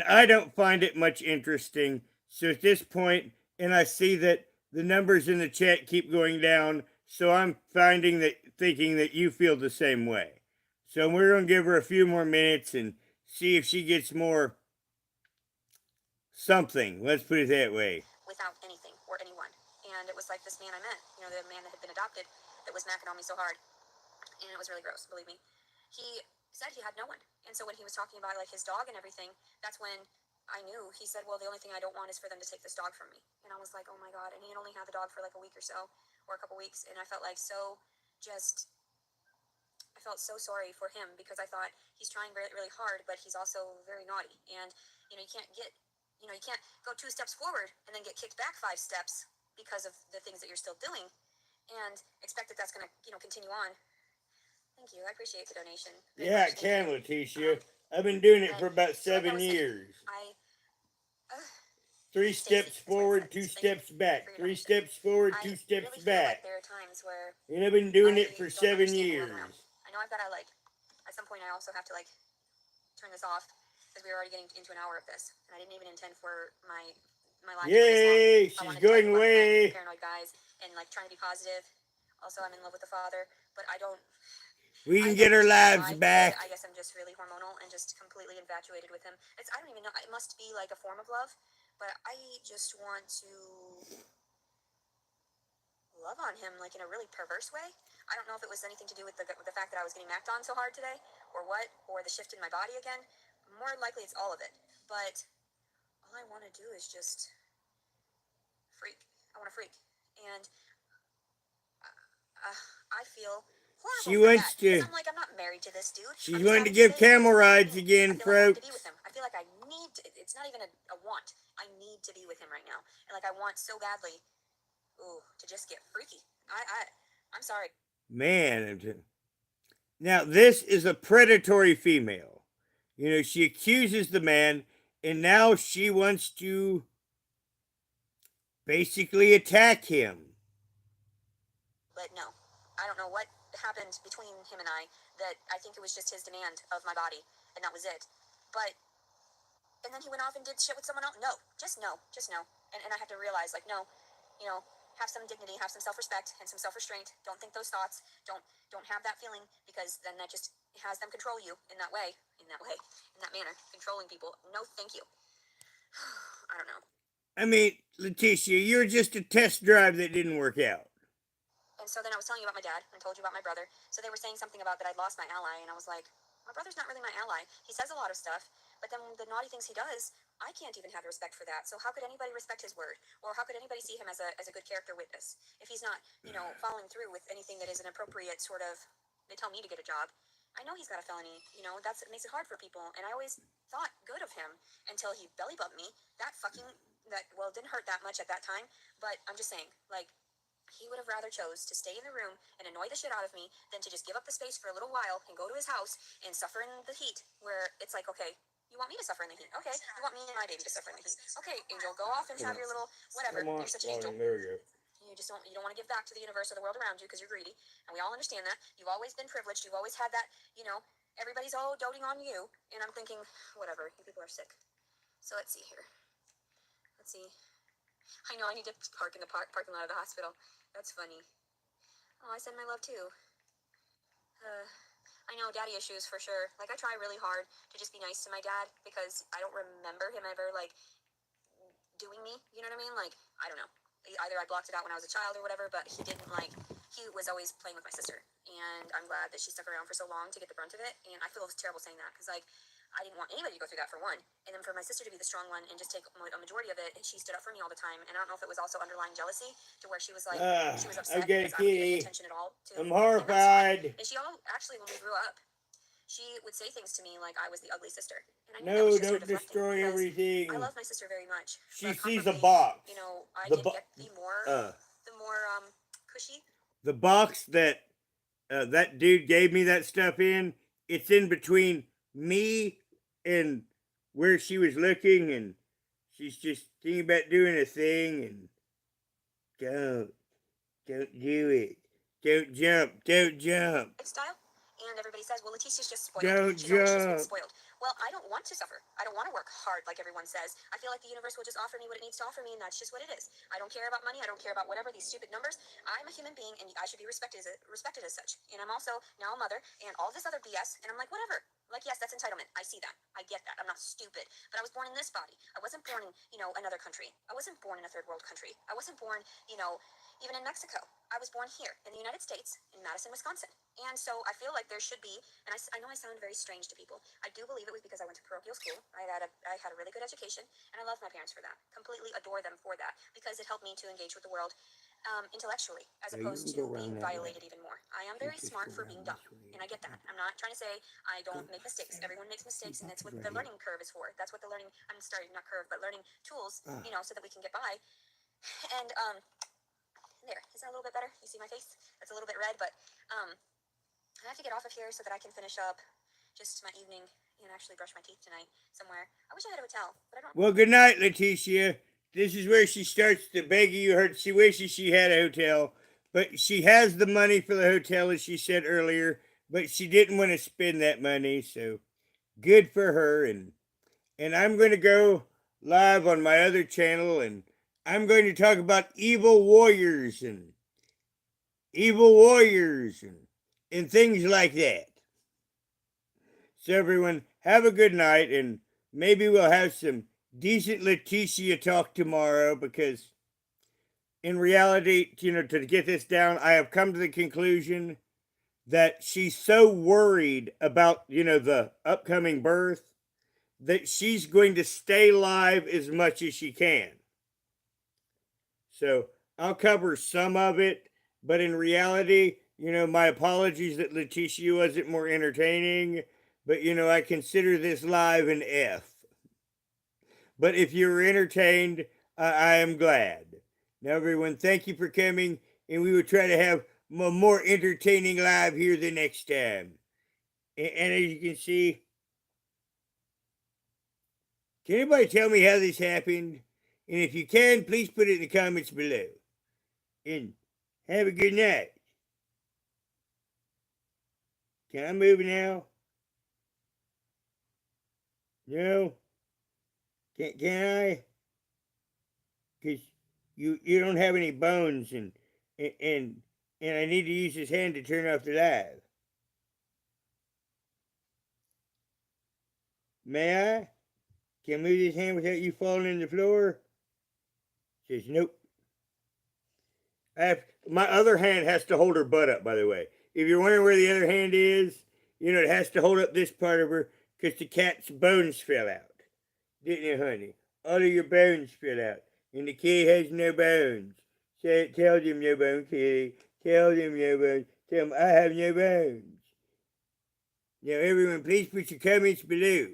I don't find it much interesting. So at this point, and I see that the numbers in the chat keep going down, so I'm thinking that you feel the same way. So we're gonna give her a few more minutes and see if she gets more something. Let's put it that way. Without anything or anyone. And it was like this man I met, the man that had been adopted, that was macking on me so hard. And it was really gross, believe me. He said he had no one. And so when he was talking about like his dog and everything, that's when I knew. He said, "Well, the only thing I don't want is for them to take this dog from me." And I was like, "Oh my God." And he had only had the dog for like a week or so, or a couple weeks. And I felt like just, I felt so sorry for him because I thought he's trying really, really hard, but he's also very naughty. And, you can't you can't go 2 steps forward and then get kicked back 5 steps because of the things that you're still doing and expect that that's going to, continue on. Thank you. I appreciate the donation very Yeah, much. it Thank can, you. Leticia. I've been doing it But for about so like I 7 was saying, years. uh, Three Stacy steps is what it forward, two says. Thank you. steps Thank you back. for your Three donation. steps forward, two I steps really feel like back. there are times where And I've been doing it for I don't 7 understand when I'm around. years. I know I've got to like, at some point I also have to like turn this off because we were already getting into an hour of this, and I didn't even intend for my live to go this long. Yay, I she's wanted to tell you going about the men, the away. paranoid guys, and like trying to be positive. Also, I'm in love with the father, but I don't. We I can don't get our understand lives why, but I back. guess I'm just really hormonal and just completely infatuated with him. I don't even know. It must be like a form of love, but I just want to love on him like in a really perverse way. I don't know if it was anything to do with the fact that I was getting macked on so hard today, or what, or the shift in my body again. More likely, it's all of it. But all I want to do is just freak. I want to freak, and I feel horrible She for wants that because to I'm like, I'm not married to this dude. she's I'm just wanting to having give space. camel You know what I rides mean? I again, feel like I have to be with folks. him. I feel like I need to. It's not even a want. I need to be with him right now, and like I want so badly, to just get freaky. I'm sorry. Man, now this is a predatory female. She accuses the man, and now she wants to basically attack him. But no, I don't know what happened between him and I that I think it was just his demand of my body, and that was it. But and then he went off and did shit with someone else. No, just no. And I have to realize, like, no, you know, have some dignity, have some self-respect, and some self-restraint. Don't think those thoughts. Don't have that feeling because then that just has them control you in that way, in that manner, controlling people. No, thank you. I don't know. I mean, Leticia, you're just a test drive that didn't work out. And so then I was telling you about my dad and told you about my brother. So they were saying something about that I'd lost my ally, and I was like, my brother's not really my ally. He says a lot of stuff, but then the naughty things he does, I can't even have respect for that. So how could anybody respect his word, or how could anybody see him as a good character witness if he's not, following through with anything that is an appropriate sort of? They tell me to get a job. I know he's got a felony. You know, it makes it hard for people. And I always thought good of him until he belly bumped me. Well, it didn't hurt that much at that time. But I'm just saying, like, he would have rather chose to stay in the room and annoy the shit out of me than to just give up the space for a little while and go to his house and suffer in the heat. Where it's like, okay, you want me to suffer in the heat? Okay, you want me and my baby to suffer in the heat? Okay, Angel, go off and have your little whatever. You're such an angel. There you go. You don't want to give back to the universe or the world around you because you're greedy, and we all understand that. You've always been privileged. You've always had that. You know, everybody's all doting on you, and I'm thinking, whatever. You people are sick. So let's see here. Let's see. I know I need to park in the parking lot of the hospital. That's funny. Oh, I send my love too. I know daddy issues for sure. Like, I try really hard to just be nice to my dad because I don't remember him ever, like, doing me. You know what I mean? Like, I don't know. Either I blocked it out when I was a child or whatever, but he didn't, like, he was always playing with my sister. And I'm glad that she stuck around for so long to get the brunt of it. And I feel terrible saying that because, like, I didn't want anybody to go through that for one. And then for my sister to be the strong one and just take a majority of it, and she stood up for me all the time. And I don't know if it was also underlying jealousy to where she was like, she was I've upset got a because I wasn't paying kitty. attention at all to I'm him. And that's horrified. fine. And she actually, when we grew up, she would say things to me like I was the ugly sister. And I knew that No, was just her don't deflecting destroy because everything. I love my sister very much. She But sees a comparably, box. you know, I The did get the more cushy. the box that that dude gave me that stuff in. It's in between me and where she was looking, and she's just thinking about doing a thing. And don't do it. Don't jump. Don't jump. Lifestyle. And everybody says, well, Leticia's just spoiled. Don't She's always just been jump. spoiled. Well, I don't want to suffer. I don't want to work hard like everyone says. I feel like the universe will just offer me what it needs to offer me, and that's just what it is. I don't care about money. I don't care about whatever these stupid numbers. I'm a human being, and I should be respected as such. And I'm also now a mother, and all this other BS. And I'm like, whatever. Like, yes, that's entitlement. I see that. I get that. I'm not stupid. But I was born in this body. I wasn't born in, another country. I wasn't born in a third world country. I wasn't born, even in Mexico. I was born here in the United States, in Madison, Wisconsin. And so I feel like there should be, and I know I sound very strange to people. I do believe it was because I went to parochial school. I had a really good education, and I love my parents for that. Completely adore them for that because it helped me to engage with the world intellectually as opposed to being violated even more. I am very smart for being dumb, and I get that. I'm not trying to say I don't make mistakes. Everyone makes mistakes, and that's what the learning curve is for. That's what the learning, I'm sorry, not curve, but learning tools, so that we can get by. And there, is that a little bit better? You see my face? It's a little bit red, but I have to get off of here so that I can finish up just my evening and actually brush my teeth tonight somewhere. I wish I had a hotel, but I don't. Well, good night, Leticia. This is where she starts to beg you. She wishes she had a hotel, but she has the money for the hotel, as she said earlier. But she didn't want to spend that money, so good for her. And I'm going to go live on my other channel, and I'm going to talk about evil warriors and things like that. So everyone, have a good night, and maybe we'll have some decent Leticia talk tomorrow, because in reality, to get this down, I have come to the conclusion that she's so worried about, the upcoming birth, that she's going to stay live as much as she can. So I'll cover some of it, but in reality, my apologies that Leticia wasn't more entertaining, but I consider this live an F. But if you were entertained, I am glad. Now, everyone, thank you for coming, and we will try to have a more entertaining live here the next time. And as you can see, can anybody tell me how this happened? And if you can, please put it in the comments below. And have a good night. Can I move now? No? Can I? Because you don't have any bones, and I need to use this hand to turn off the live. May I? Can I move this hand without you falling in the floor? Says nope. My other hand has to hold her butt up, by the way. If you're wondering where the other hand is, it has to hold up this part of her because the cat's bones fell out. Didn't it, honey? All of your bones fell out. And the kitty has no bones. Tell them no bones, kitty. Tell them no bones. Tell them I have no bones. Everyone, please put your comments below.